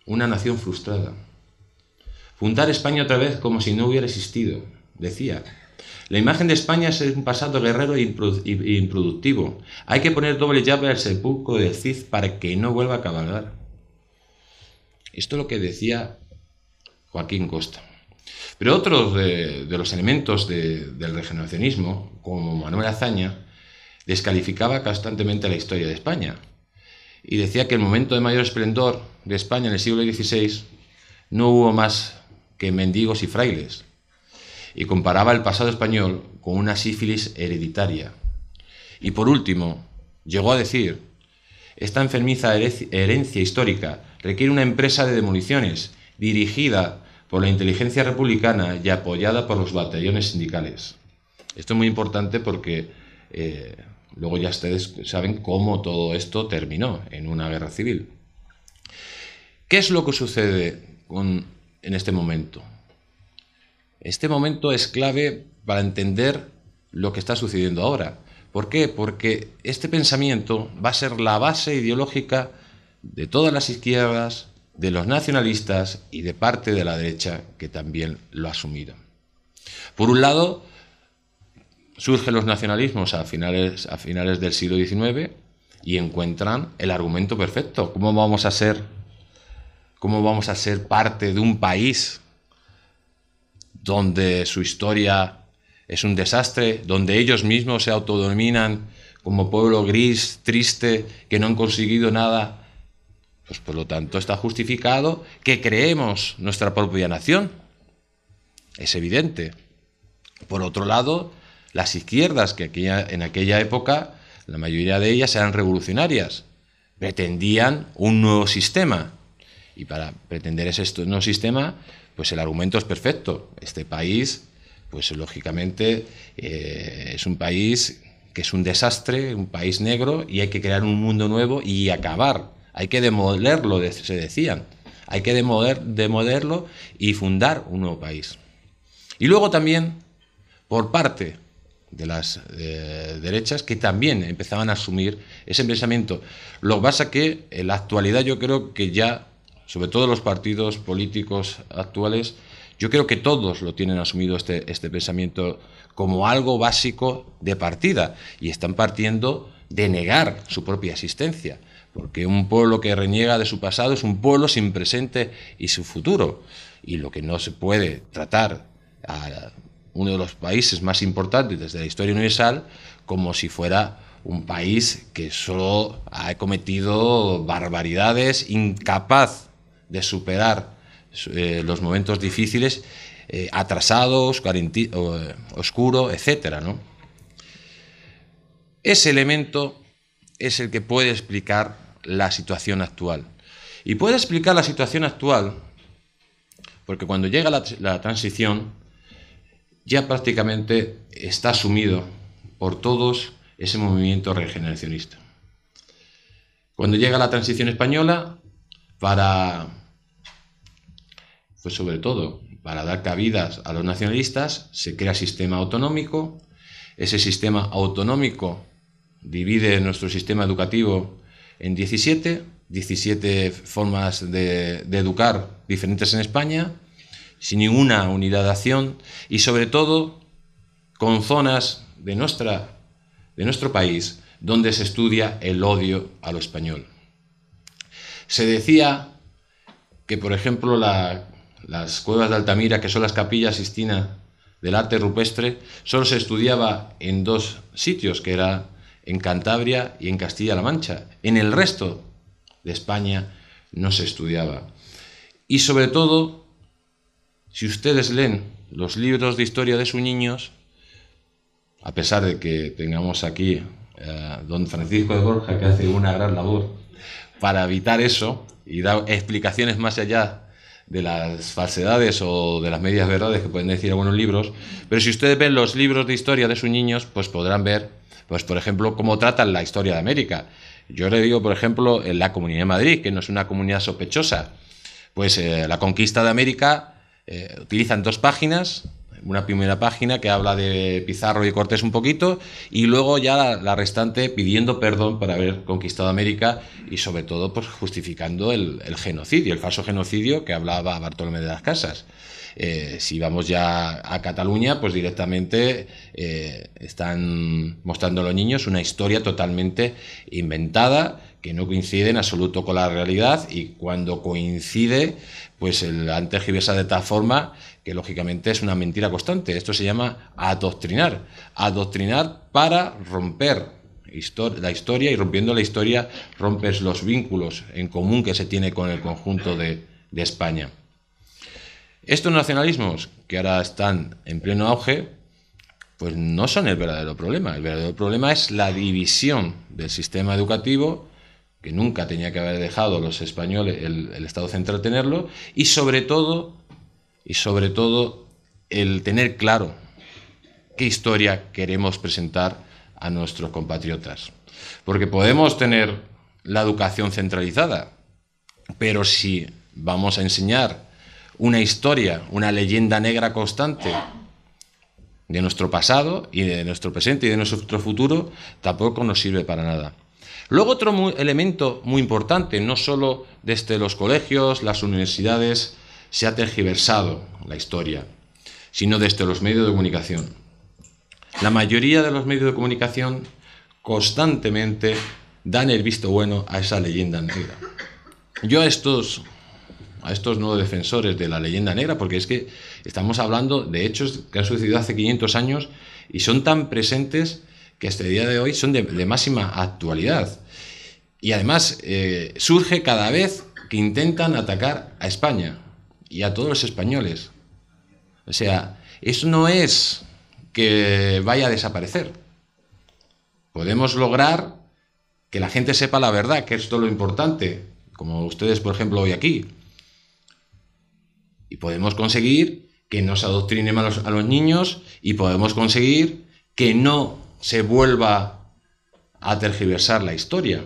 una nación frustrada. Fundar España otra vez como si no hubiera existido, decía. La imagen de España es un pasado guerrero e improductivo. Hay que poner doble llave al sepulcro del Cid para que no vuelva a cabalgar. Esto es lo que decía Joaquín Costa. Pero otros de los elementos del regeneracionismo, como Manuel Azaña, descalificaba constantemente la historia de España y decía que el momento de mayor esplendor de España en el siglo XVI no hubo más que mendigos y frailes, y comparaba el pasado español con una sífilis hereditaria. Y por último, llegó a decir: esta enfermiza herencia histórica requiere una empresa de demoliciones dirigida por la inteligencia republicana y apoyada por los batallones sindicales. Esto es muy importante porque luego ya ustedes saben cómo todo esto terminó en una guerra civil. ¿Qué es lo que sucede en este momento? Este momento es clave para entender lo que está sucediendo ahora. ¿Por qué? Porque este pensamiento va a ser la base ideológica de todas las izquierdas, de los nacionalistas y de parte de la derecha que también lo ha asumido. Por un lado, surgen los nacionalismos a finales del siglo XIX y encuentran el argumento perfecto. ¿Cómo vamos a ser parte de un país donde su historia es un desastre, donde ellos mismos se autodenominan como pueblo gris, triste, que no han conseguido nada? Pues por lo tanto está justificado que creemos nuestra propia nación. Es evidente. Por otro lado, las izquierdas, que en aquella época la mayoría de ellas eran revolucionarias, pretendían un nuevo sistema. Y para pretender ese nuevo sistema, pues el argumento es perfecto. Este país, pues lógicamente, es un país que es un desastre, un país negro, y hay que crear un mundo nuevo y acabar. Hay que demolerlo, se decían. Hay que demolerlo y fundar un nuevo país. Y luego también, por parte de las derechas, que también empezaban a asumir ese pensamiento. Lo que pasa es que en la actualidad yo creo que ya, sobre todo los partidos políticos actuales, yo creo que todos lo tienen asumido este pensamiento como algo básico de partida, y están partiendo de negar su propia existencia, porque un pueblo que reniega de su pasado es un pueblo sin presente y su futuro, y lo que no se puede tratar a uno de los países más importantes desde la historia universal como si fuera un país que solo ha cometido barbaridades, incapaz de superar los momentos difíciles, atrasados, oscuro, etcétera, ¿no? Ese elemento es el que puede explicar la situación actual. Y puede explicar la situación actual porque cuando llega la transición, ya prácticamente está asumido por todos ese movimiento regeneracionista. Cuando llega la transición española, sobre todo para dar cabidas a los nacionalistas, se crea sistema autonómico. Ese sistema autonómico divide nuestro sistema educativo en 17 formas de educar diferentes en España, sin ninguna unidad de acción, y sobre todo con zonas de nuestro país donde se estudia el odio a lo español. Se decía que, por ejemplo, las cuevas de Altamira, que son las capillas Sixtinas del arte rupestre, solo se estudiaba en 2 sitios, que era en Cantabria y en Castilla-La Mancha. En el resto de España no se estudiaba. Y sobre todo, si ustedes leen los libros de historia de sus niños, a pesar de que tengamos aquí a don Francisco de Borja, que hace una gran labor para evitar eso y dar explicaciones más allá de las falsedades o de las medias verdades que pueden decir algunos libros, pero si ustedes ven los libros de historia de sus niños, pues podrán ver, pues por ejemplo, cómo tratan la historia de América. Yo le digo, por ejemplo, en la Comunidad de Madrid, que no es una comunidad sospechosa, pues la conquista de América utilizan 2 páginas, una primera página que habla de Pizarro y Cortés un poquito, y luego ya la restante pidiendo perdón por haber conquistado América y sobre todo pues justificando el genocidio, el falso genocidio que hablaba Bartolomé de las Casas. Si vamos ya a Cataluña, pues directamente están mostrando a los niños una historia totalmente inventada, que no coincide en absoluto con la realidad, y cuando coincide, pues han tergiversado de tal forma que lógicamente es una mentira constante. Esto se llama adoctrinar. Adoctrinar para romper la historia, y rompiendo la historia rompes los vínculos en común que se tiene con el conjunto de España. Estos nacionalismos que ahora están en pleno auge, pues no son el verdadero problema. El verdadero problema es la división del sistema educativo, que nunca tenía que haber dejado los españoles, el Estado central tenerlo, y sobre todo el tener claro qué historia queremos presentar a nuestros compatriotas. Porque podemos tener la educación centralizada, pero si vamos a enseñar una historia, una leyenda negra constante de nuestro pasado y de nuestro presente y de nuestro futuro, tampoco nos sirve para nada. Luego otro elemento muy importante, no solo desde los colegios, las universidades, se ha tergiversado la historia. sino desde los medios de comunicación. La mayoría de los medios de comunicación constantemente dan el visto bueno a esa leyenda negra. Yo a estos nuevos defensores de la leyenda negra, porque es que estamos hablando de hechos que han sucedido hace 500 años y son tan presentes que hasta el día de hoy son de máxima actualidad. Y además surge cada vez que intentan atacar a España y a todos los españoles. O sea, eso no es que vaya a desaparecer. Podemos lograr que la gente sepa la verdad, que esto es lo importante, como ustedes, por ejemplo, hoy aquí. Y podemos conseguir que no se adoctrinen a los niños y podemos conseguir que no se vuelva a tergiversar la historia.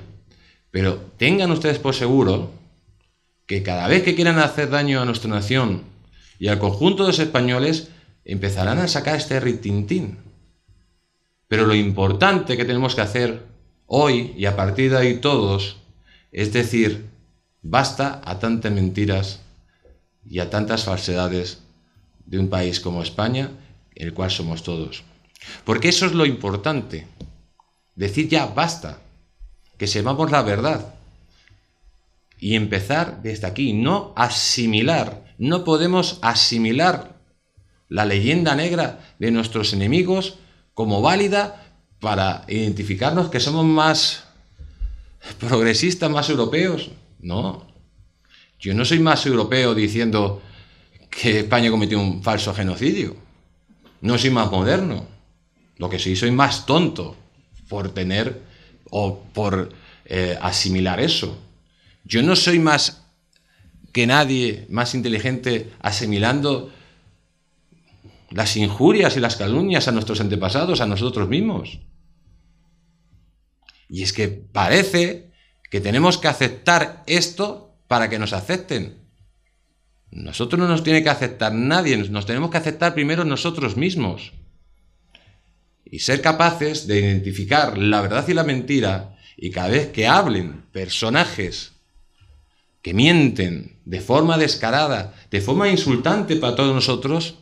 Pero tengan ustedes por seguro que cada vez que quieran hacer daño a nuestra nación y al conjunto de los españoles, empezarán a sacar este ritintín. Pero lo importante que tenemos que hacer hoy y a partir de ahí todos es decir, basta a tantas mentiras y a tantas falsedades de un país como España, el cual somos todos. Porque eso es lo importante. Decir ya basta, que sepamos la verdad y empezar desde aquí, no asimilar. No podemos asimilar la leyenda negra de nuestros enemigos como válida para identificarnos que somos más progresistas, más europeos. No, yo no soy más europeo diciendo que España cometió un falso genocidio. No soy más moderno. Lo que sí soy más tonto por tener o por asimilar eso. Yo no soy más que nadie, más inteligente asimilando las injurias y las calumnias a nuestros antepasados, a nosotros mismos. Y es que parece que tenemos que aceptar esto para que nos acepten. Nosotros no nos tiene que aceptar nadie, nos tenemos que aceptar primero nosotros mismos. Y ser capaces de identificar la verdad y la mentira, y cada vez que hablen personajes que mienten de forma descarada, de forma insultante para todos nosotros,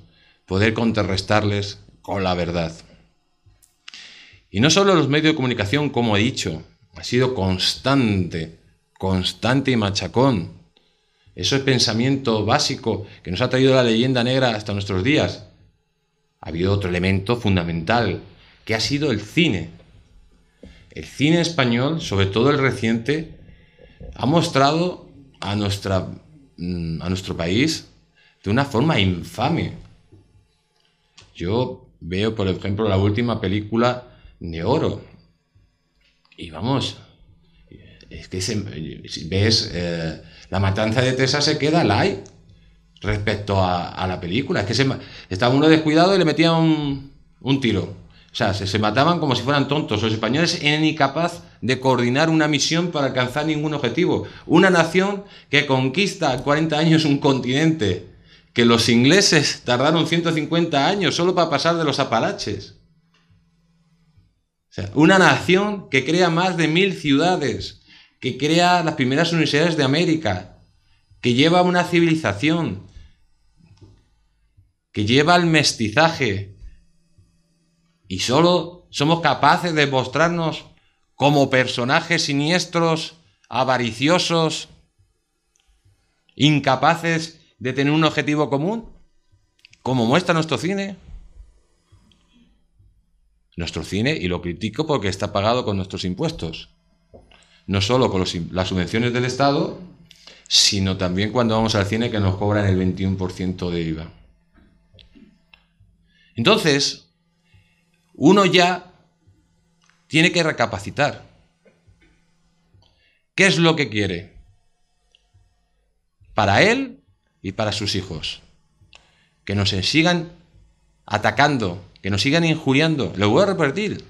poder contrarrestarles con la verdad. Y no solo los medios de comunicación, como he dicho, ha sido constante y machacón. Eso es pensamiento básico que nos ha traído la leyenda negra hasta nuestros días. Ha habido otro elemento fundamental, que ha sido el cine. El cine español, sobre todo el reciente, ha mostrado a nuestro país de una forma infame. Yo veo, por ejemplo, la última película de Oro. Y vamos, es que ves, la matanza de Tesa se queda light respecto a la película. Es que estaba uno descuidado y le metían un tiro. O sea, se mataban como si fueran tontos. Los españoles eran incapaces de coordinar una misión para alcanzar ningún objetivo. Una nación que conquista en 40 años un continente, que los ingleses tardaron 150 años solo para pasar de los Apalaches. O sea, una nación que crea más de 1000 ciudades, que crea las primeras universidades de América, que lleva una civilización, que lleva el mestizaje, y solo somos capaces de mostrarnos como personajes siniestros, avariciosos, incapaces de tener un objetivo común, como muestra nuestro cine. Nuestro cine, y lo critico porque está pagado con nuestros impuestos. No solo con las subvenciones del Estado, sino también cuando vamos al cine que nos cobran el 21% de IVA. Entonces, uno ya tiene que recapacitar. ¿Qué es lo que quiere? Para él y para sus hijos. Que nos sigan atacando, que nos sigan injuriando. Lo voy a repetir.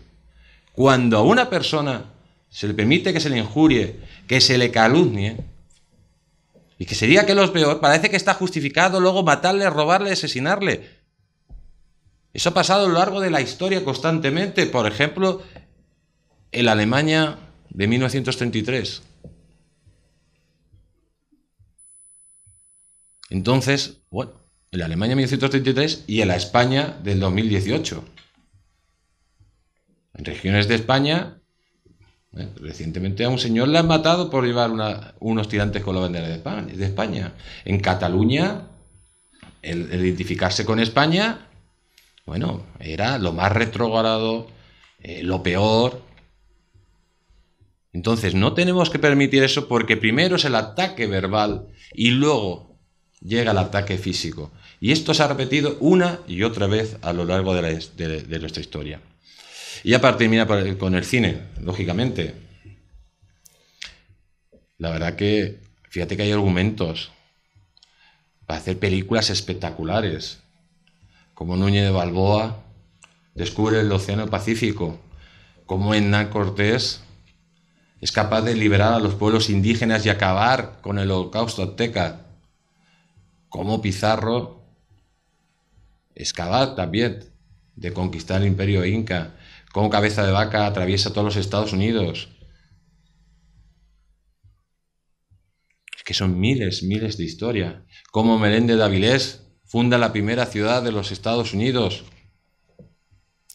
Cuando a una persona se le permite que se le injurie, que se le calumnie, y que se diga que lo es peor, parece que está justificado luego matarle, robarle, asesinarle. Eso ha pasado a lo largo de la historia constantemente. Por ejemplo, en la Alemania de 1933. Entonces, bueno, en la Alemania de 1933 y en la España del 2018. En regiones de España, recientemente a un señor le han matado por llevar unos tirantes con la bandera de España. En Cataluña, el identificarse con España, bueno, era lo más retrógrado, lo peor. Entonces no tenemos que permitir eso, porque primero es el ataque verbal y luego llega el ataque físico. Y esto se ha repetido una y otra vez a lo largo de nuestra historia. Y ya para terminar con el cine, lógicamente. La verdad que, fíjate que hay argumentos para hacer películas espectaculares, como Núñez de Balboa descubre el Océano Pacífico, como Hernán Cortés es capaz de liberar a los pueblos indígenas y acabar con el holocausto azteca, como Pizarro es capaz también de conquistar el imperio inca, como Cabeza de Vaca atraviesa todos los Estados Unidos. Es que son miles de historias. Como Meléndez de Avilés funda la primera ciudad de los Estados Unidos,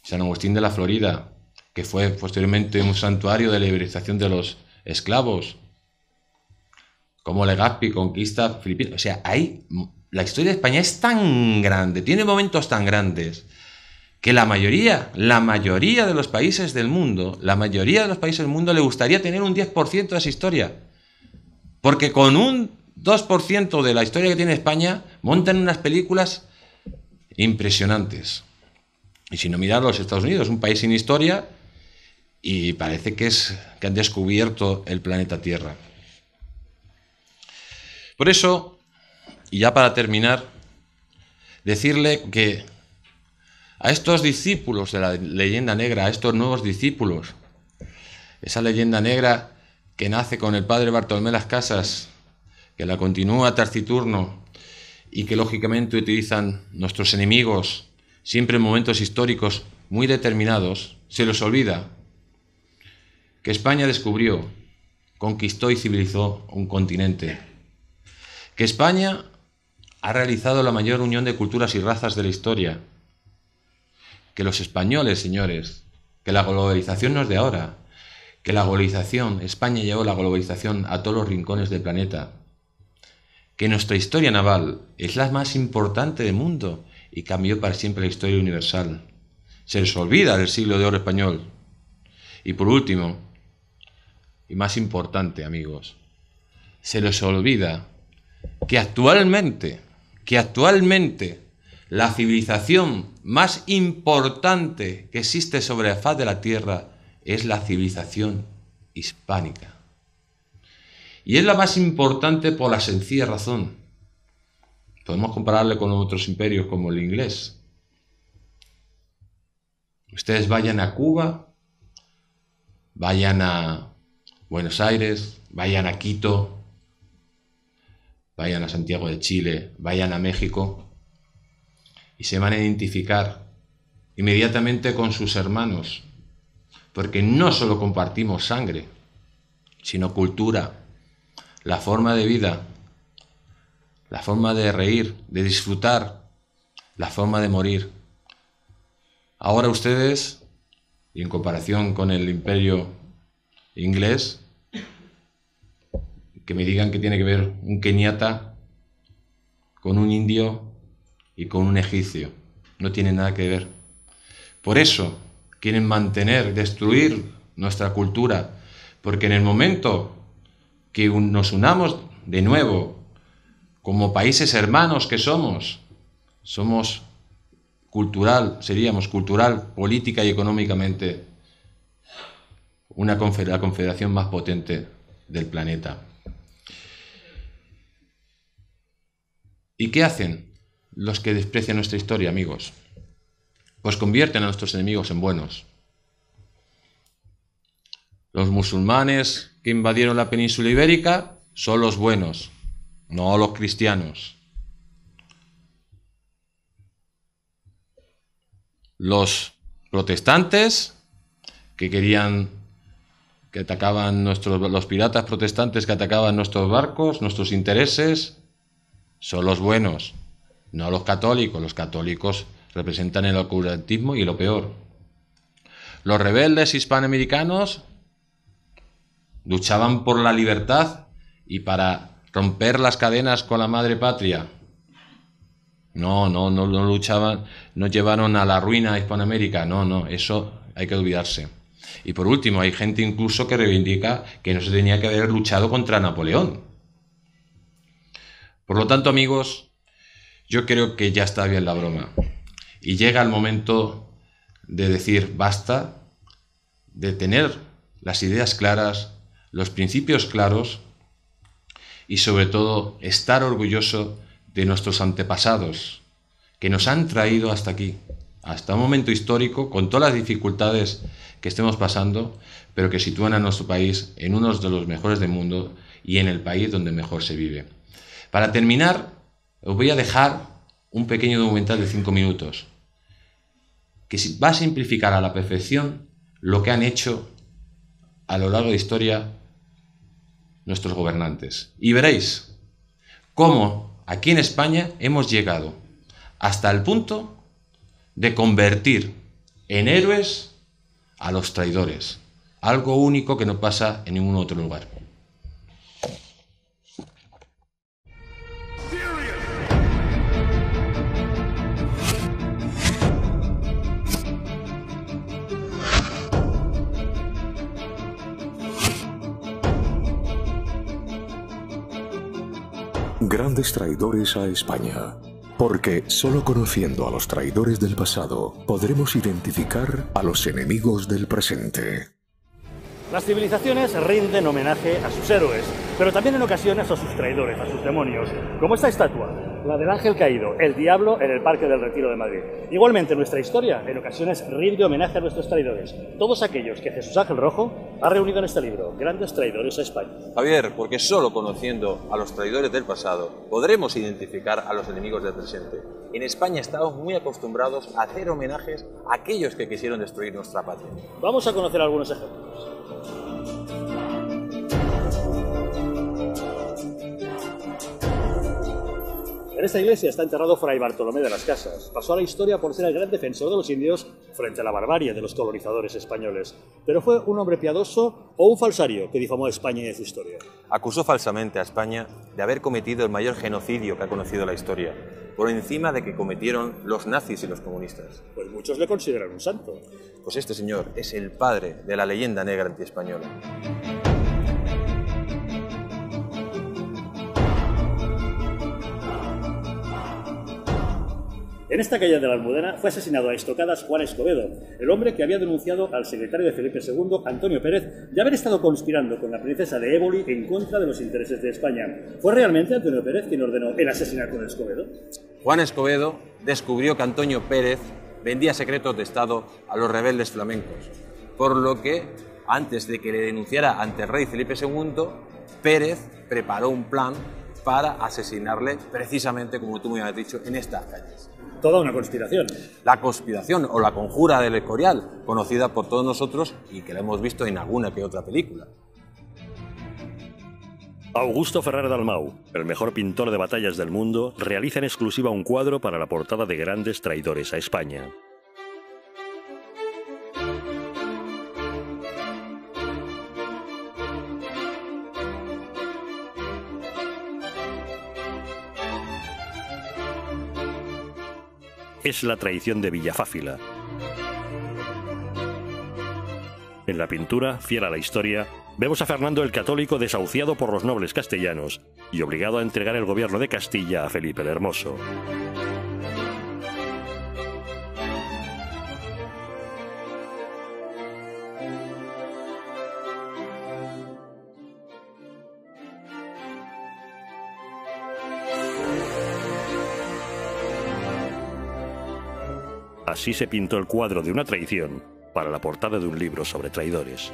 San Agustín de la Florida, que fue posteriormente un santuario de liberación de los esclavos. Como Legazpi conquista Filipinas. O sea, la historia de España es tan grande, tiene momentos tan grandes, que la mayoría de los países del mundo, le gustaría tener un 10% de esa historia. Porque con un 2% de la historia que tiene España, montan unas películas impresionantes. Y si no, mirar los Estados Unidos, un país sin historia, y parece que han descubierto el planeta Tierra. Por eso, y ya para terminar, decirle que a estos discípulos de la leyenda negra, a estos nuevos discípulos, esa leyenda negra que nace con el padre Bartolomé Las Casas, que la continúa Taciturno y que lógicamente utilizan nuestros enemigos siempre en momentos históricos muy determinados, se les olvida que España descubrió, conquistó y civilizó un continente, que España ha realizado la mayor unión de culturas y razas de la historia, que los españoles, señores, que la globalización no es de ahora, que la globalización, España llevó la globalización a todos los rincones del planeta, que nuestra historia naval es la más importante del mundo y cambió para siempre la historia universal. Se les olvida del siglo de oro español. Y por último, y más importante, amigos, se les olvida que actualmente la civilización más importante que existe sobre la faz de la Tierra es la civilización hispánica. Y es la más importante por la sencilla razón. Podemos compararle con otros imperios como el inglés. Ustedes vayan a Cuba, vayan a Buenos Aires, vayan a Quito, vayan a Santiago de Chile, vayan a México, y se van a identificar inmediatamente con sus hermanos, porque no solo compartimos sangre, sino cultura, la forma de vida, la forma de reír, de disfrutar, la forma de morir. Ahora ustedes, y en comparación con el imperio inglés, que me digan que tiene que ver un keniata con un indio y con un egipcio. No tiene nada que ver. Por eso quieren destruir nuestra cultura, porque en el momento que nos unamos de nuevo como países hermanos que somos seríamos cultural, política y económicamente la confederación más potente del planeta. ¿Y qué hacen los que desprecian nuestra historia, amigos? Pues convierten a nuestros enemigos en buenos. Los musulmanes que invadieron la península ibérica son los buenos, no los cristianos. Los protestantes que atacaban los piratas protestantes que atacaban nuestros barcos, nuestros intereses, son los buenos. no los católicos. Los católicos representan el oscurantismo y lo peor. Los rebeldes hispanoamericanos luchaban por la libertad y para romper las cadenas con la madre patria. No luchaban, no llevaron a la ruina a Hispanoamérica. No, eso hay que olvidarse. Y por último, hay gente incluso que reivindica que no se tenía que haber luchado contra Napoleón. Por lo tanto, amigos, yo creo que ya está bien la broma. Y llega el momento de decir basta, de tener las ideas claras, los principios claros y sobre todo estar orgulloso de nuestros antepasados que nos han traído hasta aquí, hasta un momento histórico con todas las dificultades que estemos pasando, pero que sitúan a nuestro país en uno de los mejores del mundo y en el país donde mejor se vive. Para terminar, os voy a dejar un pequeño documental de 5 minutos que va a simplificar a la perfección lo que han hecho a lo largo de la historia nuestros gobernantes. Y veréis cómo aquí en España hemos llegado hasta el punto de convertir en héroes a los traidores. Algo único que no pasa en ningún otro lugar. Grandes traidores a España. Porque solo conociendo a los traidores del pasado podremos identificar a los enemigos del presente. Las civilizaciones rinden homenaje a sus héroes, pero también en ocasiones a sus traidores, a sus demonios, como esta estatua, la del ángel caído, el diablo en el Parque del Retiro de Madrid. Igualmente, nuestra historia en ocasiones rinde homenaje a nuestros traidores, todos aquellos que Jesús Ángel Rojo ha reunido en este libro, Grandes traidores a España. Javier, porque solo conociendo a los traidores del pasado podremos identificar a los enemigos del presente. En España estamos muy acostumbrados a hacer homenajes a aquellos que quisieron destruir nuestra patria. Vamos a conocer algunos ejemplos. En esta iglesia está enterrado Fray Bartolomé de las Casas. Pasó a la historia por ser el gran defensor de los indios frente a la barbarie de los colonizadores españoles. Pero fue un hombre piadoso o un falsario que difamó a España y a su historia. Acusó falsamente a España de haber cometido el mayor genocidio que ha conocido la historia, por encima de que cometieron los nazis y los comunistas. Pues muchos le consideran un santo. Pues este señor es el padre de la leyenda negra antiespañola. En esta calle de la Almudena fue asesinado a estocadas Juan Escobedo, el hombre que había denunciado al secretario de Felipe II, Antonio Pérez, de haber estado conspirando con la princesa de Éboli en contra de los intereses de España. ¿Fue realmente Antonio Pérez quien ordenó el asesinato de Escobedo? Juan Escobedo descubrió que Antonio Pérez vendía secretos de Estado a los rebeldes flamencos, por lo que, antes de que le denunciara ante el rey Felipe II, Pérez preparó un plan para asesinarle precisamente, como tú me has dicho, en estas calles. Toda una conspiración. La conspiración o la conjura del Escorial, conocida por todos nosotros y que la hemos visto en alguna que otra película. Augusto Ferrer Dalmau, el mejor pintor de batallas del mundo, realiza en exclusiva un cuadro para la portada de Grandes traidores a España. Es la traición de Villafáfila. En la pintura, fiel a la historia, vemos a Fernando el Católico desahuciado por los nobles castellanos y obligado a entregar el gobierno de Castilla a Felipe el Hermoso. Así se pintó el cuadro de una traición para la portada de un libro sobre traidores.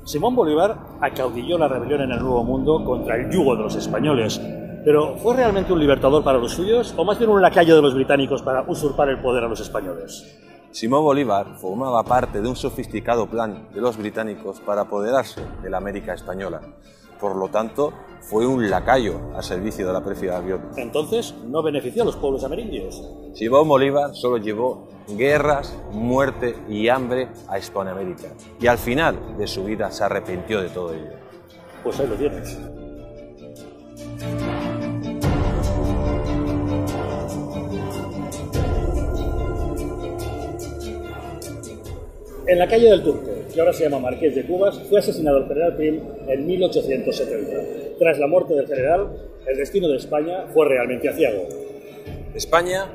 Simón Bolívar acaudilló la rebelión en el Nuevo Mundo contra el yugo de los españoles. Pero ¿fue realmente un libertador para los suyos o más bien un lacayo de los británicos para usurpar el poder a los españoles? Simón Bolívar formaba parte de un sofisticado plan de los británicos para apoderarse de la América española. Por lo tanto, fue un lacayo al servicio de la pérfida Biota. Entonces, ¿no benefició a los pueblos amerindios? Simón Bolívar solo llevó guerras, muerte y hambre a Hispanoamérica. Y al final de su vida se arrepintió de todo ello. Pues ahí lo tienes. En la calle del Turco, que ahora se llama Marqués de Cubas, fue asesinado el general Prim en 1870. Tras la muerte del general, el destino de España fue realmente aciago. España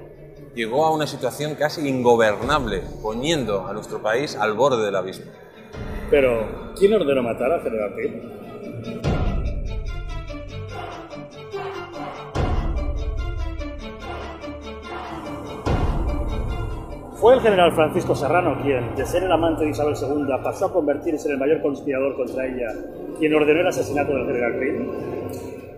llegó a una situación casi ingobernable, poniendo a nuestro país al borde del abismo. Pero, ¿quién ordenó matar al general Prim? Fue el general Francisco Serrano quien, de ser el amante de Isabel II, pasó a convertirse en el mayor conspirador contra ella, quien ordenó el asesinato del general Prim.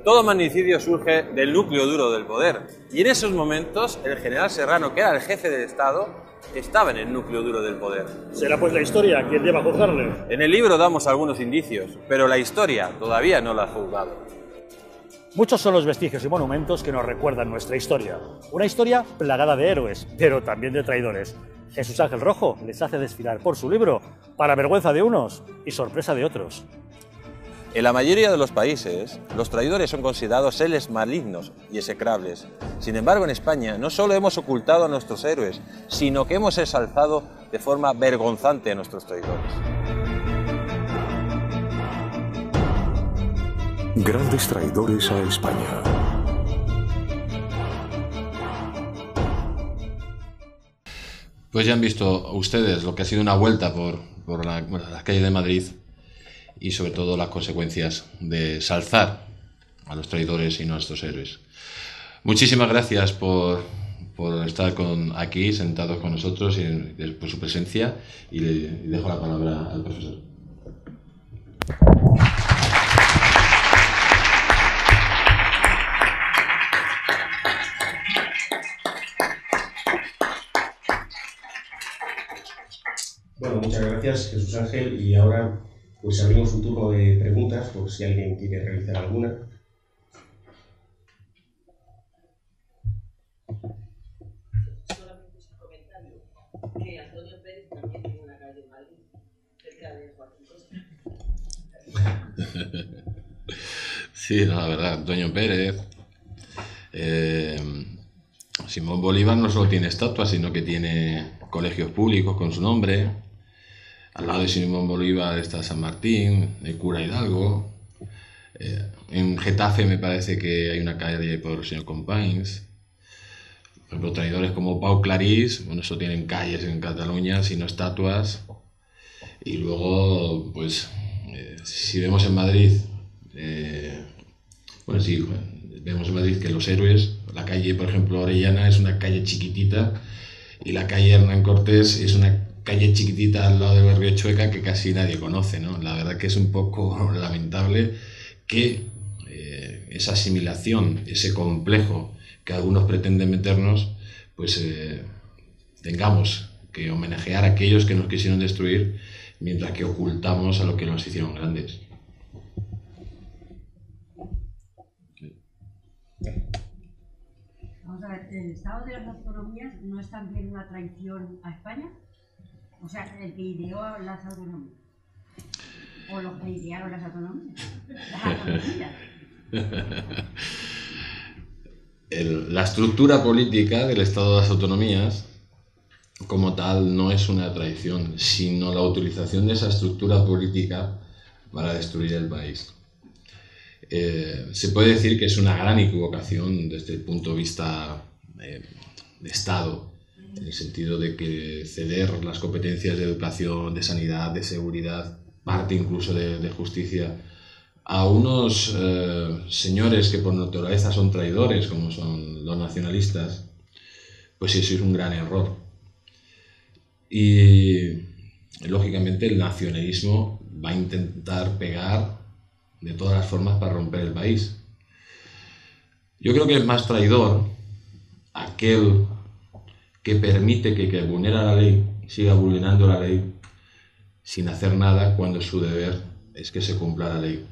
Todo magnicidio surge del núcleo duro del poder, y en esos momentos el general Serrano, que era el jefe del Estado, estaba en el núcleo duro del poder. Será pues la historia quien deba juzgarle. En el libro damos algunos indicios, pero la historia todavía no la ha juzgado. Muchos son los vestigios y monumentos que nos recuerdan nuestra historia. Una historia plagada de héroes, pero también de traidores. Jesús Ángel Rojo les hace desfilar por su libro, para vergüenza de unos y sorpresa de otros. En la mayoría de los países, los traidores son considerados seres malignos y execrables. Sin embargo, en España no solo hemos ocultado a nuestros héroes, sino que hemos ensalzado de forma vergonzante a nuestros traidores. Grandes traidores a España. Pues ya han visto ustedes lo que ha sido una vuelta por las calles de Madrid y sobre todo las consecuencias de salzar a los traidores y no a estos héroes. Muchísimas gracias por estar aquí sentados con nosotros y por su presencia, y le dejo la palabra al profesor. Bueno, muchas gracias, Jesús Ángel, y ahora pues abrimos un turno de preguntas por si alguien quiere realizar alguna. Solamente un comentario, que Antonio Pérez también tiene una calle en Madrid, cerca de Joaquín Costa. Sí, no, la verdad, Antonio Pérez. Simón Bolívar no solo tiene estatuas, sino que tiene colegios públicos con su nombre. Al lado de Simón Bolívar está San Martín, el cura Hidalgo. En Getafe me parece que hay una calle por el señor Companys. Por ejemplo, traidores como Pau Clarís, bueno, eso tienen calles en Cataluña, sino estatuas. Y luego, pues, si vemos en Madrid, vemos en Madrid que los héroes, la calle, por ejemplo, Orellana es una calle chiquitita, y la calle Hernán Cortés es una calle chiquitita al lado del barrio Chueca que casi nadie conoce, ¿no? La verdad que es un poco lamentable que esa asimilación, ese complejo que algunos pretenden meternos, pues tengamos que homenajear a aquellos que nos quisieron destruir, mientras que ocultamos a los que nos hicieron grandes. Vamos a ver, ¿el Estado de las Autonomías no es también una traición a España? O sea, el que ideó las autonomías. O los que idearon las autonomías. La estructura política del Estado de las Autonomías, como tal, no es una traición, sino la utilización de esa estructura política para destruir el país. Se puede decir que es una gran equivocación desde el punto de vista de Estado, en el sentido de que ceder las competencias de educación, de sanidad, de seguridad, parte incluso de justicia, a unos señores que por naturaleza son traidores, como son los nacionalistas, pues eso es un gran error. Y lógicamente el nacionalismo va a intentar pegar de todas las formas para romper el país. Yo creo que es más traidor aquel que permite que vulnera la ley siga vulnerando la ley sin hacer nada cuando su deber es que se cumpla la ley,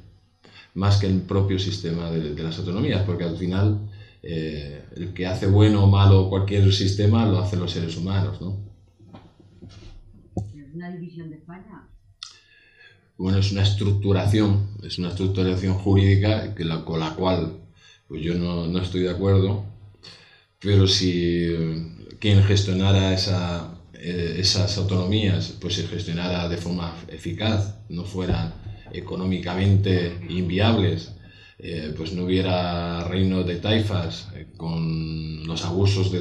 más que el propio sistema de las autonomías, porque al final el que hace bueno o malo cualquier sistema lo hacen los seres humanos, ¿no? Es una división de España. Bueno, es una estructuración jurídica con la cual pues yo no estoy de acuerdo, pero si quien gestionara esas autonomías pues se gestionara de forma eficaz, no fueran económicamente inviables, pues no hubiera reinos de taifas con los abusos de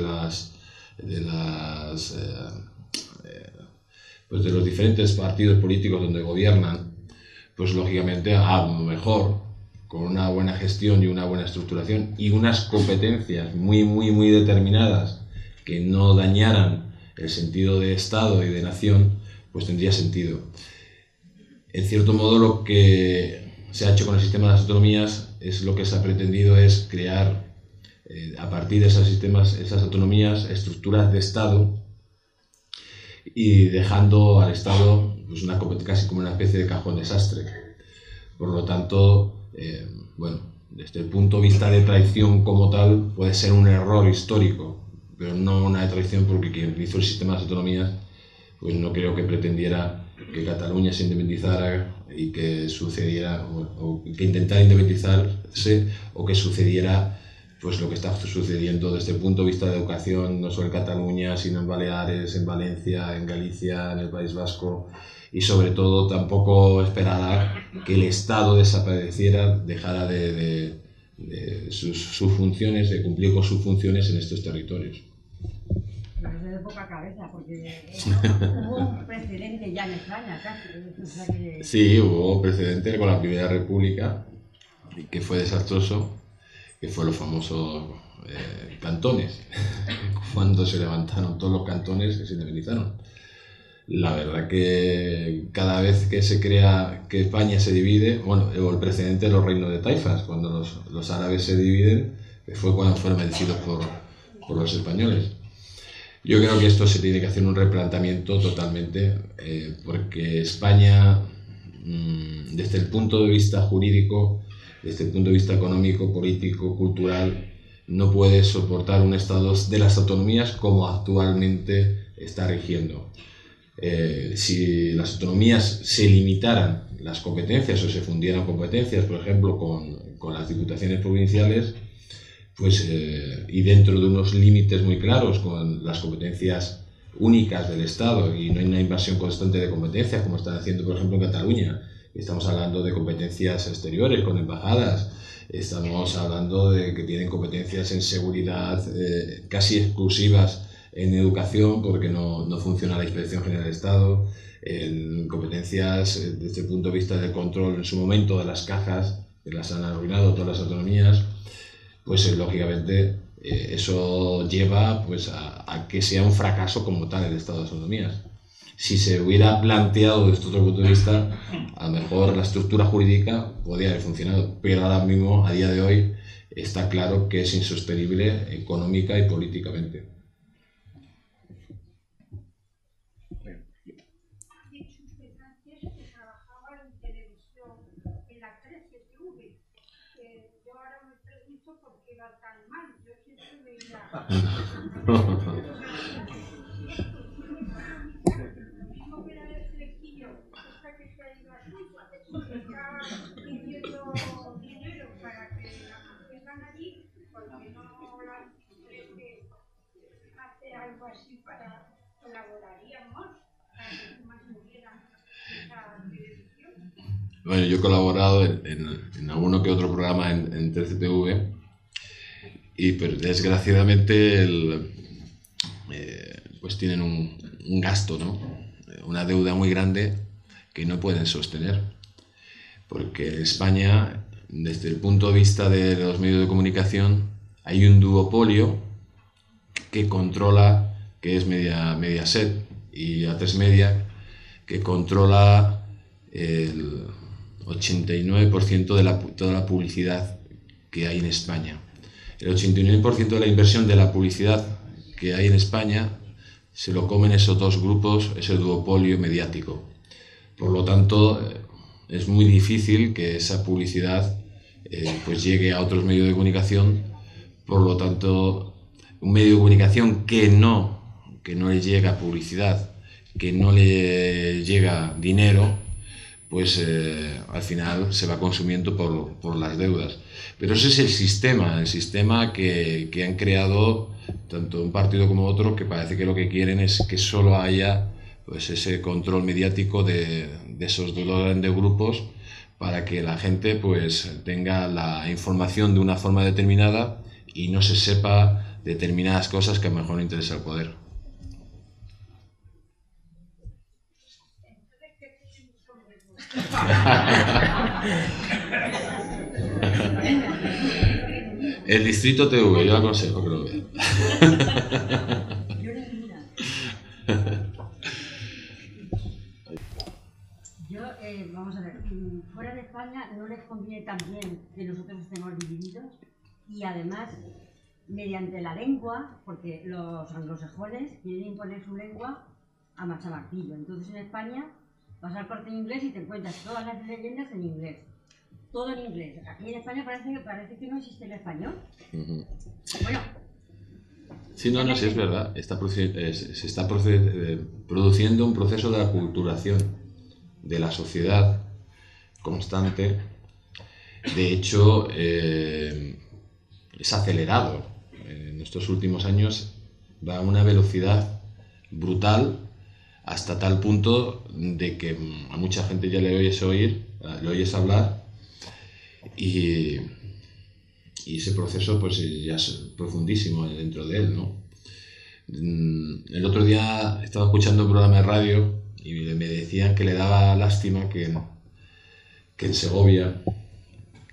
los diferentes partidos políticos donde gobiernan, pues lógicamente a lo mejor con una buena gestión y una buena estructuración y unas competencias muy determinadas que no dañaran el sentido de Estado y de nación, pues tendría sentido. En cierto modo, lo que se ha hecho con el sistema de las autonomías es lo que se ha pretendido es crear, a partir de esas autonomías, estructuras de Estado y dejando al Estado pues casi como una especie de cajón desastre. Por lo tanto, bueno, desde el punto de vista de traición como tal, puede ser un error histórico, pero no una traición porque quien hizo el sistema de las autonomías pues no creo que pretendiera que Cataluña se independizara y que sucediera, o que intentara independizarse, o que sucediera pues lo que está sucediendo desde el punto de vista de educación, no solo en Cataluña, sino en Baleares, en Valencia, en Galicia, en el País Vasco, y sobre todo tampoco esperará que el Estado desapareciera, dejara de sus funciones, de cumplir con sus funciones en estos territorios. Pero es de poca cabeza, porque hubo un precedente ya en España, casi. O sea que... Sí, hubo precedente con la Primera República, que fue desastroso, que fue los famosos cantones, cuando se levantaron todos los cantones que se independizaron. La verdad que cada vez que se crea que España se divide, bueno, el precedente de los reinos de taifas, cuando los árabes se dividen, que fue cuando fueron vencidos por los españoles. Yo creo que esto se tiene que hacer un replanteamiento totalmente, porque España, desde el punto de vista jurídico, desde el punto de vista económico, político, cultural, no puede soportar un Estado de las autonomías como actualmente está rigiendo. Si las autonomías se limitaran las competencias o se fundieran competencias, por ejemplo, con las diputaciones provinciales, pues, y dentro de unos límites muy claros con las competencias únicas del Estado y no hay una invasión constante de competencias como están haciendo, por ejemplo, en Cataluña. Estamos hablando de competencias exteriores con embajadas, estamos hablando de que tienen competencias en seguridad casi exclusivas en educación porque no funciona la Inspección General del Estado, en competencias desde el punto de vista del control en su momento de las cajas, que las han arruinado todas las autonomías. Pues lógicamente eso lleva pues, a que sea un fracaso como tal el Estado de las autonomías. Si se hubiera planteado desde otro punto de vista, a lo mejor la estructura jurídica podría haber funcionado, pero ahora mismo, a día de hoy, está claro que es insostenible económica y políticamente. Bueno, yo he colaborado en alguno que otro programa en 13TV y pero desgraciadamente pues tienen un gasto, ¿no? Una deuda muy grande que no pueden sostener, porque en España, desde el punto de vista de los medios de comunicación, hay un duopolio que controla, que es Mediaset y A3 Media, que controla el 89% de toda la publicidad que hay en España. El 89% de la inversión de la publicidad que hay en España se lo comen esos dos grupos, ese duopolio mediático. Por lo tanto, es muy difícil que esa publicidad pues llegue a otros medios de comunicación. Por lo tanto, un medio de comunicación que no le llega publicidad, que no le llega dinero, pues al final se va consumiendo por las deudas. Pero ese es el sistema que han creado tanto un partido como otro, que parece que lo que quieren es que solo haya pues ese control mediático de esos dos grandes grupos, para que la gente pues tenga la información de una forma determinada y no se sepa determinadas cosas que a lo mejor no interesa al poder. El Distrito TV, yo aconsejo que lo vea. Vamos a ver, fuera de España no les conviene también que nosotros estemos divididos, y además mediante la lengua, porque los anglosajones quieren imponer su lengua a machamartillo. Entonces en España vas al Corte Inglés y te encuentras todas las leyendas en inglés, todo en inglés. Aquí en España parece que no existe el español. Bueno. Sí, no, sí, es verdad. Se está produciendo un proceso de aculturación de la sociedad constante. De hecho, es acelerado. En estos últimos años va a una velocidad brutal, hasta tal punto de que a mucha gente ya le oyes hablar, y ese proceso pues ya es profundísimo dentro de él, ¿no? El otro día estaba escuchando un programa de radio y me decían que le daba lástima que en Segovia,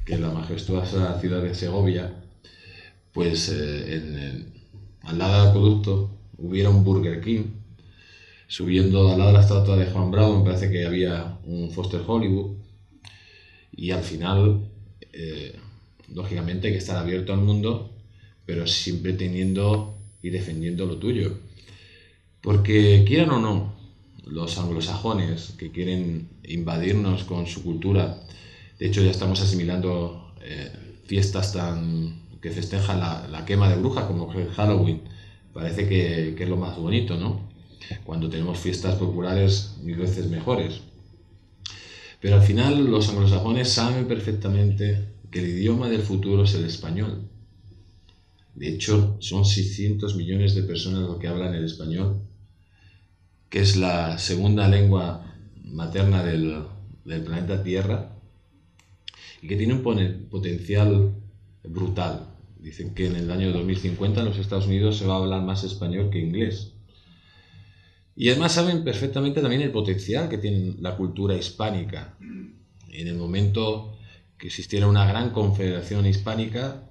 que en la majestuosa ciudad de Segovia, pues al lado del acueducto hubiera un Burger King. Subiendo al lado de la estatua de Juan Bravo me parece que había un Foster Hollywood, y al final lógicamente hay que estar abierto al mundo, pero siempre teniendo y defendiendo lo tuyo, porque quieran o no, los anglosajones que quieren invadirnos con su cultura, de hecho ya estamos asimilando fiestas que festejan la quema de brujas, como el Halloween. Parece que es lo más bonito, ¿no? Cuando tenemos fiestas populares 1000 veces mejores. Pero al final los anglosajones saben perfectamente que el idioma del futuro es el español. De hecho, son 600 millones de personas los que hablan el español, que es la segunda lengua materna del planeta Tierra, y que tiene un potencial brutal. Dicen que en el año 2050 en los Estados Unidos se va a hablar más español que inglés. Y además saben perfectamente también el potencial que tiene la cultura hispánica. En el momento que existiera una gran confederación hispánica,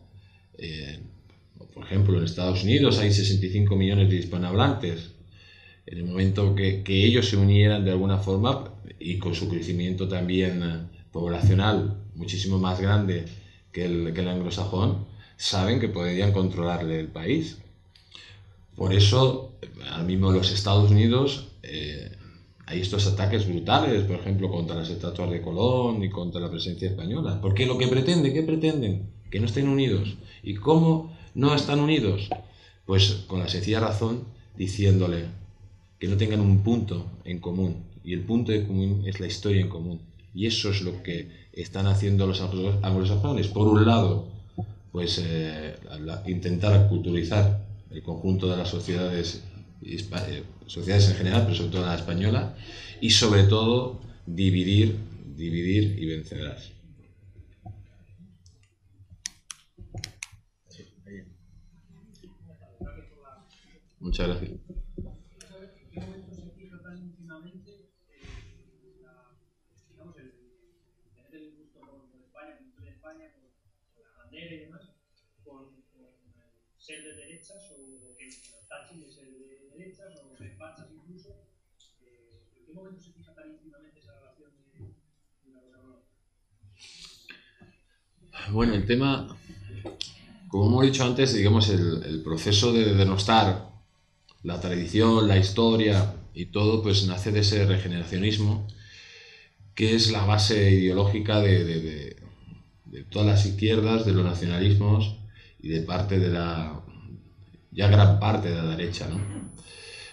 por ejemplo en Estados Unidos hay 65 millones de hispanohablantes, en el momento que ellos se unieran de alguna forma, y con su crecimiento también poblacional muchísimo más grande que el anglosajón, saben que podrían controlarle el país. Por eso, ahora mismo en los Estados Unidos hay estos ataques brutales, por ejemplo, contra las estatuas de Colón y contra la presencia española. Porque lo que pretenden, ¿qué pretenden? Que no estén unidos. ¿Y cómo no están unidos? Pues con la sencilla razón, diciéndole que no tengan un punto en común. Y el punto en común es la historia en común. Y eso es lo que están haciendo los anglosajones. Por un lado, pues intentar culturizar el conjunto de las sociedades en general, pero sobre todo la española, y sobre todo dividir y vencerás. Muchas gracias. Ser de derechas, o que nos tachen de ser de derechas, o de fachas incluso. ¿En qué momento se fija tan íntimamente esa relación de una cosa con otra? Bueno, el tema como hemos dicho antes, digamos, el proceso de denostar la tradición, la historia y todo, pues nace de ese regeneracionismo, que es la base ideológica de todas las izquierdas, de los nacionalismos y de parte de ya gran parte de la derecha, ¿no?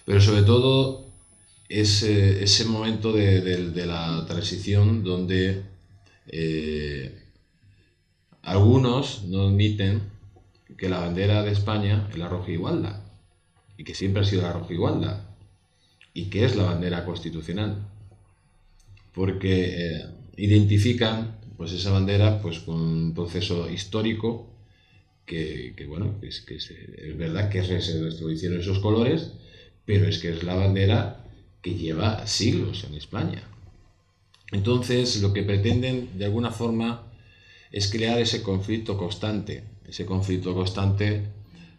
Pero sobre todo ese momento de la transición donde algunos no admiten que la bandera de España es la roja igualda, y que siempre ha sido la roja igualda, y que es la bandera constitucional, porque identifican pues esa bandera pues con un proceso histórico bueno, es verdad que se hicieron esos colores, pero es que es la bandera que lleva siglos en España. Entonces, lo que pretenden de alguna forma es crear ese conflicto constante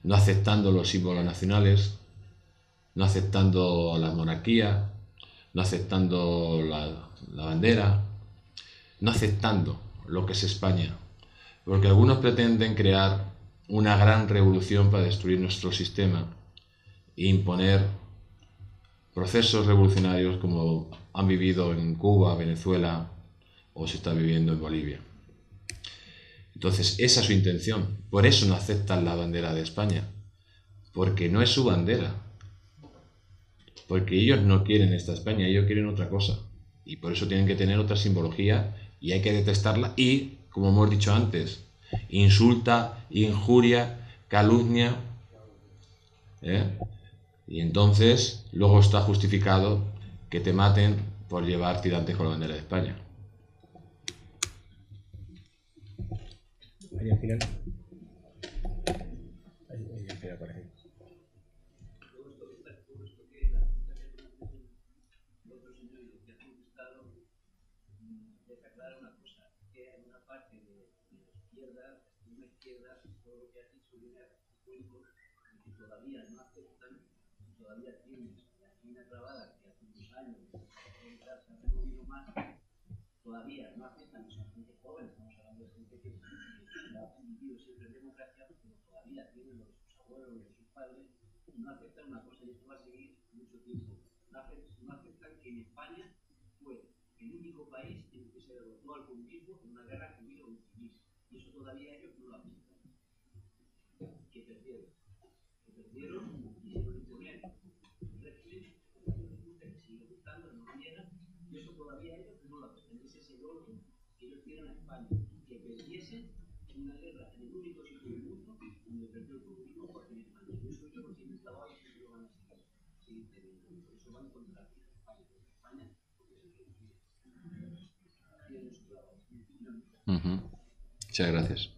no aceptando los símbolos nacionales, no aceptando la monarquía, no aceptando la bandera, no aceptando lo que es España, porque algunos pretenden crear una gran revolución para destruir nuestro sistema e imponer procesos revolucionarios como han vivido en Cuba, Venezuela o se está viviendo en Bolivia. Entonces, esa es su intención. Por eso no aceptan la bandera de España, porque no es su bandera. Porque ellos no quieren esta España, ellos quieren otra cosa. Y por eso tienen que tener otra simbología y hay que detestarla. Y, como hemos dicho antes, insulta, injuria, calumnia. Y entonces, luego está justificado que te maten por llevar tirantes con la bandera de España. Ahí al final. Ahí al final, por ahí. Todavía no aceptan, todavía tienes la China clavada que hace unos años se ha removido más, todavía no aceptan, son gente joven, estamos hablando de gente que ha vivido siempre en democracia, pero todavía tienen los sus abuelos y sus padres, y no aceptan una cosa, y esto va a seguir mucho tiempo. No aceptan que en España fue el único país en el que se derrotó al comunismo en una guerra civil o civis, y eso todavía ellos no lo aceptan. Que perdieron. Quisieron imponer un régimen que sigue gustando, no quiera, y eso todavía ellos no lo aceptan. Ese es el orden que ellos tienen a España, que perdiesen una guerra en el único sitio del mundo donde perdió el comunismo por en España. Y eso ellos lo tienen estado y eso lo van a seguir teniendo. Por eso van contra España, porque España, porque es el que tiene su trabajo. Muchas gracias.